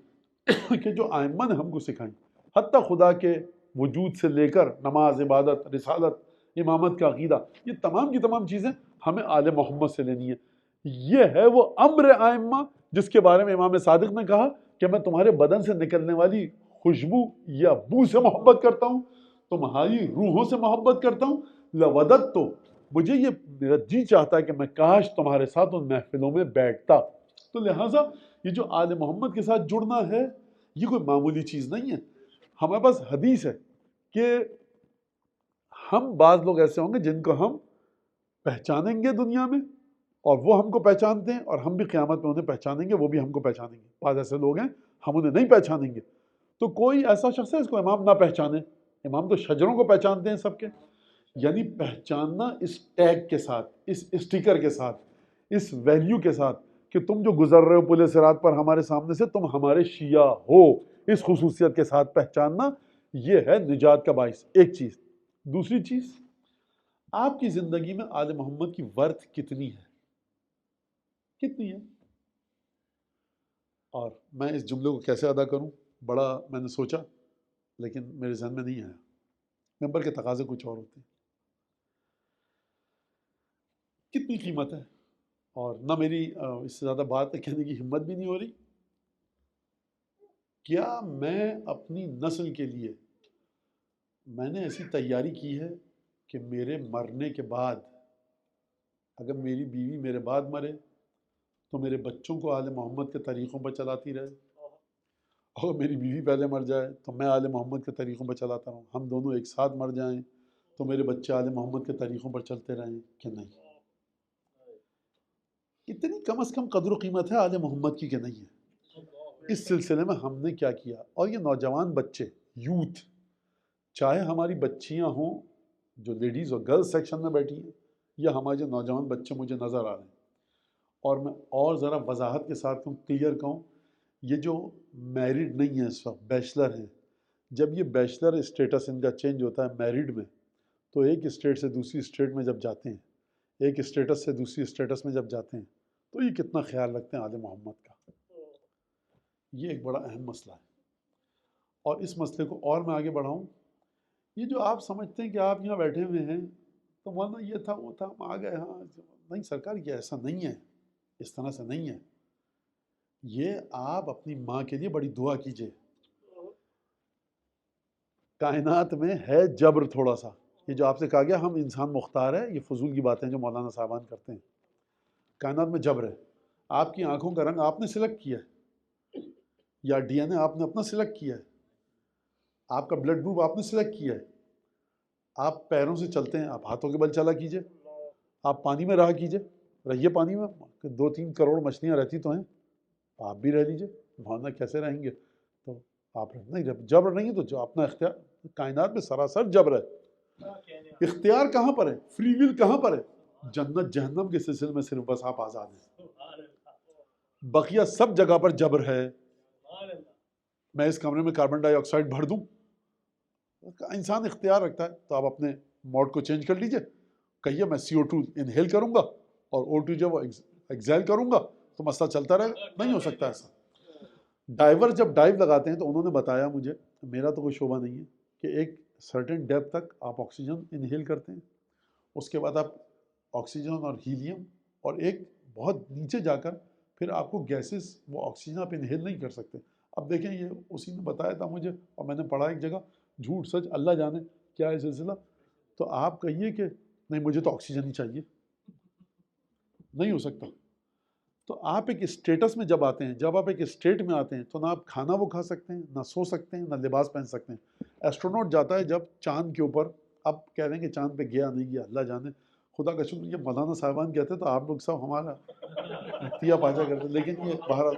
کہ جو ائمہ نے ہم کو سکھائیں، حتیٰ خدا کے وجود سے لے کر نماز، عبادت، رسالت، امامت کا عقیدہ، یہ تمام کی تمام چیزیں ہمیں آل محمد سے لینی ہے. یہ ہے وہ امر ائمہ جس کے بارے میں امام صادق نے کہا کہ میں تمہارے بدن سے نکلنے والی خوشبو یا بو سے محبت کرتا ہوں، تمہاری روحوں سے محبت کرتا ہوں. لودت تو مجھے یہ میرا جی چاہتا ہے کہ میں کاش تمہارے ساتھ ان محفلوں میں بیٹھتا. تو لہٰذا یہ جو آل محمد کے ساتھ جڑنا ہے یہ کوئی معمولی چیز نہیں ہے. ہمارے پاس حدیث ہے کہ ہم بعض لوگ ایسے ہوں گے جن کو ہم پہچانیں گے دنیا میں اور وہ ہم کو پہچانتے ہیں، اور ہم بھی قیامت میں انہیں پہچانیں گے، وہ بھی ہم کو پہچانیں گے. بعض ایسے لوگ ہیں ہم انہیں نہیں پہچانیں گے. تو کوئی ایسا شخص ہے اس کو امام نہ پہچانے؟ امام تو شجروں کو پہچانتے ہیں سب کے. یعنی پہچاننا اس ٹیگ کے ساتھ، اس اسٹیکر کے ساتھ، اس ویلیو کے ساتھ کہ تم جو گزر رہے ہو پل صراط پر ہمارے سامنے سے تم ہمارے شیعہ ہو، اس خصوصیت کے ساتھ پہچاننا، یہ ہے نجات کا باعث. ایک چیز. دوسری چیز، آپ کی زندگی میں آل محمد کی ورث کتنی ہے؟ کتنی ہے؟ اور میں اس جملے کو کیسے ادا کروں، بڑا میں نے سوچا لیکن میرے ذہن میں نہیں آیا. ممبر کے تقاضے کچھ اور ہوتے ہیں. کتنی قیمت ہے؟ اور نہ میری اس سے زیادہ بات کہنے کی ہمت بھی نہیں ہو رہی. کیا میں اپنی نسل کے لیے میں نے ایسی تیاری کی ہے کہ میرے مرنے کے بعد اگر میری بیوی میرے بعد مرے تو میرے بچوں کو آل محمد کے طریقوں پر چلاتی رہے، اور میری بیوی پہلے مر جائے تو میں آل محمد کے طریقوں پر چلاتا رہوں، ہم دونوں ایک ساتھ مر جائیں تو میرے بچے آل محمد کے طریقوں پر چلتے رہیں کہ نہیں؟ اتنی کم از کم قدر و قیمت ہے آل محمد کی کہ نہیں ہے؟ اس سلسلے میں ہم نے کیا کیا؟ اور یہ نوجوان بچے، یوتھ، چاہے ہماری بچیاں ہوں جو لیڈیز اور گرلز سیکشن میں بیٹھی ہیں، یا ہمارے جو نوجوان بچے مجھے نظر آ رہے ہیں، اور میں اور ذرا وضاحت کے ساتھ کہوں، کلیئر کہوں، یہ جو میریڈ نہیں ہیں اس وقت، بیچلر ہیں، جب یہ بیچلر اسٹیٹس ان کا چینج ہوتا ہے میریڈ میں، تو ایک اسٹیٹ سے دوسری اسٹیٹ میں جب جاتے ہیں، ایک اسٹیٹس سے دوسری اسٹیٹس میں جب جاتے ہیں، تو یہ کتنا خیال رکھتے ہیں آل محمد کا. یہ ایک بڑا اہم مسئلہ ہے. اور اس مسئلے کو اور میں آگے بڑھاؤں، یہ جو آپ سمجھتے ہیں کہ آپ یہاں بیٹھے ہوئے ہیں تو مولانا یہ تھا وہ تھا ہم آ گئے، ہاں نہیں سرکار، یہ ایسا نہیں ہے، اس طرح سے نہیں ہے. یہ آپ اپنی ماں کے لیے بڑی دعا کیجئے. کائنات میں ہے جبر تھوڑا سا. یہ جو آپ سے کہا گیا ہم انسان مختار ہے، یہ فضول کی باتیں جو مولانا صاحبان کرتے ہیں. کائنات میں جبر ہے. آپ کی آنکھوں کا رنگ آپ نے سلیکٹ کیا ہے، یا ڈی این اے آپ نے اپنا سلیکٹ کیا ہے، آپ کا بلڈ گروپ آپ نے سلیکٹ کیا ہے. آپ پیروں سے چلتے ہیں، آپ ہاتھوں کے بل چلا کیجئے. آپ پانی میں رہا کیجئے، رہیے پانی میں. 2-3 کروڑ مچھلیاں رہتی تو ہیں، آپ بھی رہ لیجئے. مولانا کیسے رہیں گے؟ تو آپ نہیں، جبر نہیں ہے تو جو اپنا اختیار. کائنات میں سراسر جبر ہے. اختیار کہاں پر ہے؟ فری ویل کہاں پر ہے؟ جنت جہنم کے سلسلے میں صرف بس آپ آزاد ہیں. بقیہ سب جگہ پر جبر ہے. میں اس کمرے میں کاربن ڈائی آکسائڈ بھر دوں؟ انسان اختیار رکھتا ہے، تو آپ اپنے موڈ کو چینج کر لیجئے، کہیے میں CO2 انہیل کروں گا اور O2 جو وہ ایگزیل کروں گا، تو مسئلہ چلتا رہے گا۔ نہیں ہو سکتا ایسا۔ ڈائیور جب ڈائیو لگاتے ہیں تو انہوں نے بتایا مجھے، میرا تو کوئی شعبہ نہیں ہے، کہ ایک سرٹن ڈیپتھ تک آپ آکسیجن انہیل کرتے ہیں، اس کے بعد آپ آکسیجن اور ہیلیم، اور ایک بہت نیچے جا کر پھر آپ کو گیسز، وہ آکسیجن آپ انہیل نہیں کر سکتے۔ اب دیکھیں یہ اسی نے بتایا تھا مجھے، اور میں نے پڑھا ایک جگہ، جھوٹ سچ اللہ جانے کیا ہے سلسلہ۔ تو آپ کہیے کہ نہیں مجھے تو آکسیجن ہی چاہیے، نہیں ہو سکتا۔ تو آپ ایک اسٹیٹس میں جب آتے ہیں، جب آپ ایک اسٹیٹ میں آتے ہیں، تو نہ آپ کھانا وہ کھا سکتے ہیں، نہ سو سکتے ہیں، نہ لباس پہن سکتے ہیں۔ ایسٹرونوٹ جاتا ہے جب چاند کے اوپر، اب کہہ رہے ہیں کہ چاند پہ گیا نہیں گیا اللہ جانے، خدا کا شکر یہ مولانا صاحبان کہتے تو آپ لوگ سب ہمارا تیا پاچا کرتے، لیکن یہ بہرحال۔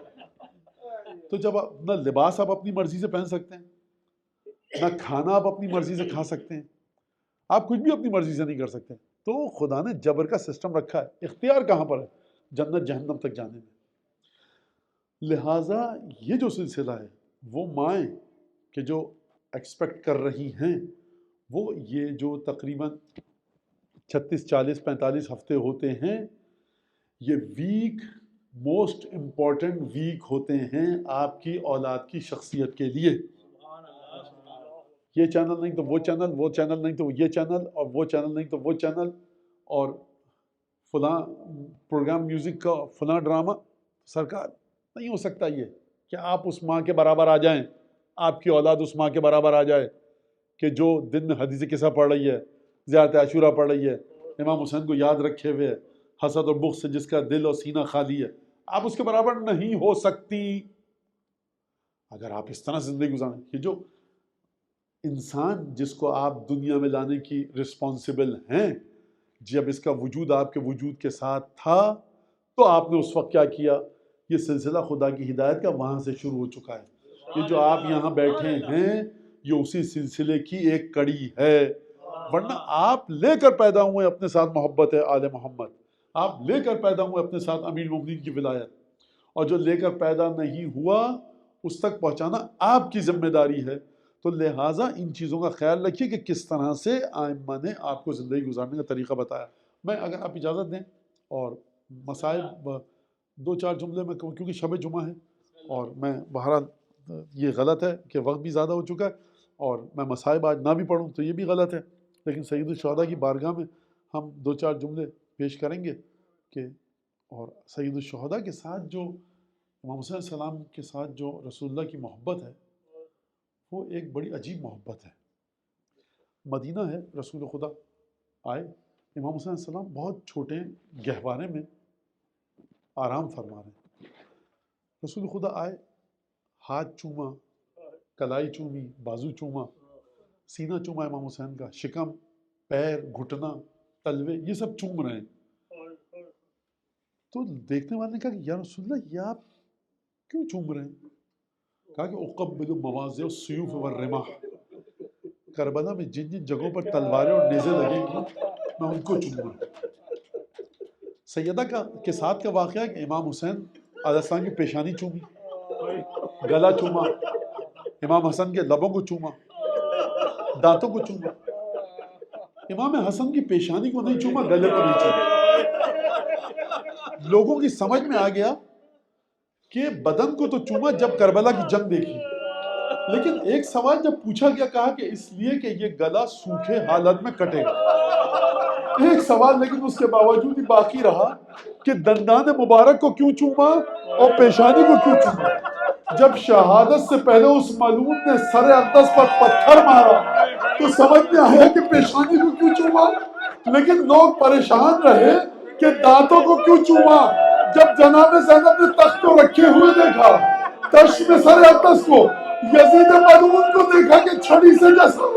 تو جب نہ لباس آپ اپنی مرضی سے پہن سکتے ہیں، نہ کھانا آپ اپنی مرضی سے کھا سکتے ہیں، آپ کچھ بھی اپنی مرضی سے نہیں کر سکتے، تو خدا نے جبر کا سسٹم رکھا ہے۔ اختیار کہاں پر ہے؟ جنت جہنم تک جانے میں۔ لہٰذا یہ جو سلسلہ ہے، وہ مائیں کہ جو ایکسپیکٹ کر رہی ہیں، وہ یہ جو تقریباً 36 40 45 ہفتے ہوتے ہیں، یہ ویک موسٹ امپورٹنٹ ویک ہوتے ہیں آپ کی اولاد کی شخصیت کے لیے۔ یہ چینل نہیں تو وہ چینل، وہ چینل نہیں تو یہ چینل، اور وہ چینل نہیں تو وہ چینل، اور فلاں پروگرام میوزک کا فلاں ڈرامہ۔ سرکار نہیں ہو سکتا یہ کہ آپ اس ماں کے برابر آ جائیں، آپ کی اولاد اس ماں کے برابر آ جائے کہ جو دن میں حدیث قصہ پڑھ رہی ہے، زیارت عاشورہ پڑھ رہی ہے، امام حسین کو یاد رکھے ہوئے، حسد اور بغض سے جس کا دل اور سینہ خالی ہے، آپ اس کے برابر نہیں ہو سکتی۔ اگر آپ اس طرح زندگی گزاریں، یہ جو انسان جس کو آپ دنیا میں لانے کی رسپانسبل ہیں، جب اس کا وجود آپ کے وجود کے ساتھ تھا، تو آپ نے اس وقت کیا کیا؟ یہ سلسلہ خدا کی ہدایت کا وہاں سے شروع ہو چکا ہے۔ یہ جو آپ یہاں بیٹھے ہیں، یہ اسی سلسلے کی ایک کڑی ہے۔ ورنہ آپ لے کر پیدا ہوئے اپنے ساتھ محبت ہے آل محمد، آپ لے کر پیدا ہوئے اپنے ساتھ امیر المومنین کی ولایت، اور جو لے کر پیدا نہیں ہوا اس تک پہنچانا آپ کی ذمہ داری ہے۔ تو لہٰذا ان چیزوں کا خیال رکھیے کہ کس طرح سے آئمہ نے آپ کو زندگی گزارنے کا طریقہ بتایا۔ میں اگر آپ اجازت دیں اور مصائب 2-4 جملے میں کہوں، کیونکہ شب جمعہ ہے، اور میں بہرحال یہ غلط ہے کہ وقت بھی زیادہ ہو چکا ہے، اور میں مصائب آج نہ بھی پڑھوں تو یہ بھی غلط ہے، لیکن سید الشہداء کی بارگاہ میں ہم 2-4 جملے پیش کریں گے کہ، اور سید الشہداء کے ساتھ جو امام حسین علیہ السلام کے ساتھ جو رسول اللہ کی محبت ہے، وہ ایک بڑی عجیب محبت ہے۔ مدینہ ہے، رسول خدا آئے، امام حسین علیہ السلام بہت چھوٹے گہوارے میں آرام فرما رہے ہیں، رسول خدا آئے، ہاتھ چوما، کلائی چومی، بازو چوما، سینہ چوما امام حسین کا، شکم، پیر، گھٹنا، تلوے، یہ سب چوم رہے ہیں۔ تو دیکھنے والے نے کہا کہ یا رسول اللہ یہ آپ کیوں چوم رہے ہیں؟ کہا کہ اقبل مواضع السیوف والرماح، کربلا میں جن جن جگہوں پر تلواریں اور نیزیں لگیں گی میں ان کو چوموں گا۔ سیدہ کے ساتھ کا واقعہ ہے کہ امام حسین علیہ السلام کی پیشانی چومی، گلا چوما، امام حسن کے لبوں کو چوما، دانتوں کو چوما، امام حسن کی پیشانی کو نہیں چوما، گلے کو نہیں چوما۔ لوگوں کی سمجھ میں آ گیا کہ بدن کو تو چوما جب کربلا کی جنگ دیکھی، لیکن ایک سوال جب پوچھا گیا، کہا کہ اس لیے کہ یہ گلا سوکھے حالت میں کٹے گا۔ ایک سوال لیکن اس کے باوجود ہی باقی رہا کہ دندان مبارک کو کیوں چوما اور پیشانی کو کیوں چوما؟ جب شہادت سے پہلے اس ملعون نے سر اقدس پر پتھر مارا تو سمجھ میں آیا کہ پیشانی کو کیوں چوما، لیکن لوگ پریشان رہے کہ دانتوں کو کیوں چوما۔ جب جناب زینب نے تخت کو رکھے ہوئے دیکھا، تش میں سر اقدس کو، یزید ملعون کو دیکھا کہ چھڑی سے جیسا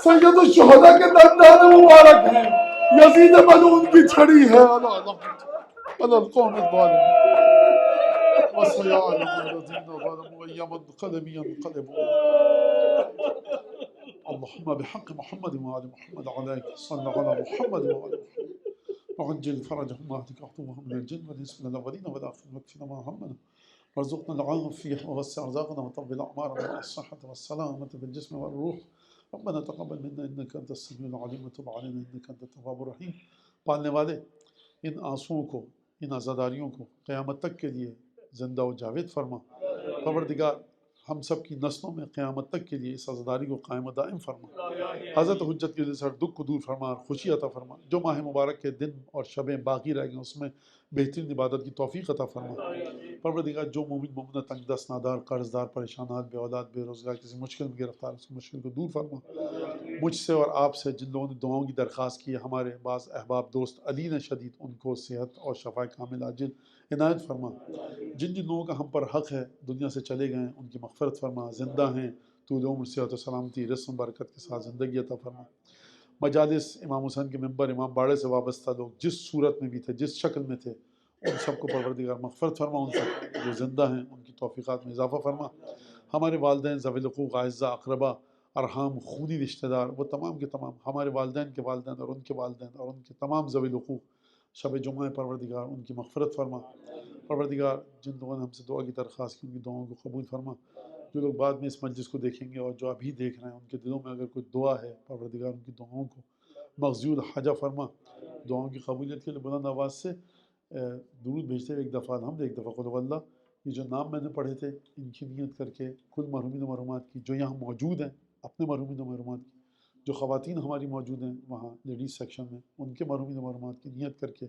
سید الشہداء کے دندان مبارک ہیں، یزید ملعون کی چھڑی ہے۔ علی القوم الظالمین وسيعلم الذين ظلموا أي منقلب ينقلبون۔ اللهم بحق محمد وآل محمد عليك صل على محمد وآل محمد وعجل فرجهم واهدك عطوهم من الجن والإنس من الأولين والآخرين واكفنا ما همنا وارزقنا العافية ووسع رزقنا وطول أعمارنا مع الصحة والسلامة في الجسم والروح. ربنا تقبل منا إنك أنت السميع العليم وتب علينا إنك أنت التواب الرحيم. پالنے والے ان آنسوؤں کو، ان عزاداریوں کو قیامت تک کے لیے زندہ و جاوید فرما۔ پروردگار ہم سب کی نسلوں میں قیامت تک کے لیے اس عزاداری کو قائم و دائم فرما۔ حضرت حجت کی وجہ سے ہر دکھ کو دور فرما اور خوشی عطا فرما۔ جو ماہ مبارک کے دن اور شبیں باقی رہ گئے اس میں بہترین عبادت کی توفیق عطا فرما۔ پروردگار جو مومن مومنہ تنگ دست، نادار، قرض دار، پریشانات، بے اولاد، بے روزگار، کسی مشکل میں گرفتار، اس مشکل کو دور فرما۔ مجھ سے اور آپ سے جن لوگوں نے دعاؤں کی درخواست کی ہے، ہمارے بعض احباب دوست علی نے شدید، ان کو صحت اور شفا کامل عاجل عنایت فرما۔ جن جن لوگوں کا ہم پر حق ہے دنیا سے چلے گئے ہیں ان کی مغفرت فرما۔ زندہ ہیں طول عمر، صحت و سلامتی، رزق و برکت کے ساتھ زندگی عطا فرما۔ مجالس امام حسین کے ممبر، امام باڑے سے وابستہ لوگ جس صورت میں بھی تھے، جس شکل میں تھے، ان سب کو پروردگار مغفرت فرما۔ ان سب جو زندہ ہیں ان کی توفیقات میں اضافہ فرما۔ ہمارے والدین، ذوی الحقوق، اعزہ، اقربا، ارحام، خونی رشتہ دار، وہ تمام کے تمام، ہمارے والدین کے والدین اور ان کے والدین اور ان کے تمام ذوی الحقوق، شب جمعہ ہے پروردگار ان کی مغفرت فرما۔ پروردگار جن لوگوں نے ہم سے دعا کی درخواست کی ان کی دعاؤں کو قبول فرما۔ جو لوگ بعد میں اس مجلس کو دیکھیں گے اور جو ابھی دیکھ رہے ہیں ان کے دلوں میں اگر کوئی دعا ہے، پروردگار ان کی دعاؤں کو مغزول حاجہ فرما۔ دعاؤں کی قبولیت کے لیے بلند آواز سے درود بھیجتے ہوئے ایک دفعہ الحمد، ایک دفعہ قل هو اللہ۔ یہ جو نام میں نے پڑھے تھے ان کی نیت کر کے کل مرحومین و مرحومات کی جو یہاں موجود ہیں، اپنے مرحومین و مرحومات کی، جو خواتین ہماری موجود ہیں وہاں لیڈیز سیکشن میں، ان کے مرحومین و مرحومات کی نیت کر کے،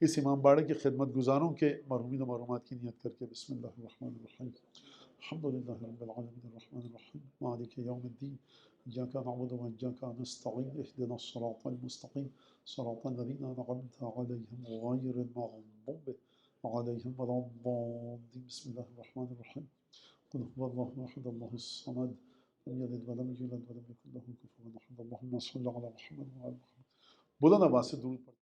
اس امام باڑے کے خدمت گزاروں کے مرحومین و مرحومات کی نیت کر کے، بسم اللہ الرحمن الرحیم، الحمد للہ رب العالمین الرحمن الرحیم مالک یوم الدین، ایاک نعبد و ایاک نستعین، اهدنا الصراط المستقیم صراط الذین انعمت علیہم غیر المغضوب علیہم ولا الضالین۔ بسم اللہ الرحمن الرحیم، قل هو اللہ احد اللہ الصمد لم یلد ولم یولد ولم یکن له کفوا احد۔ اللہم صل علی محمد وعلی محمد۔ بلند آواز سے درود پڑھیں۔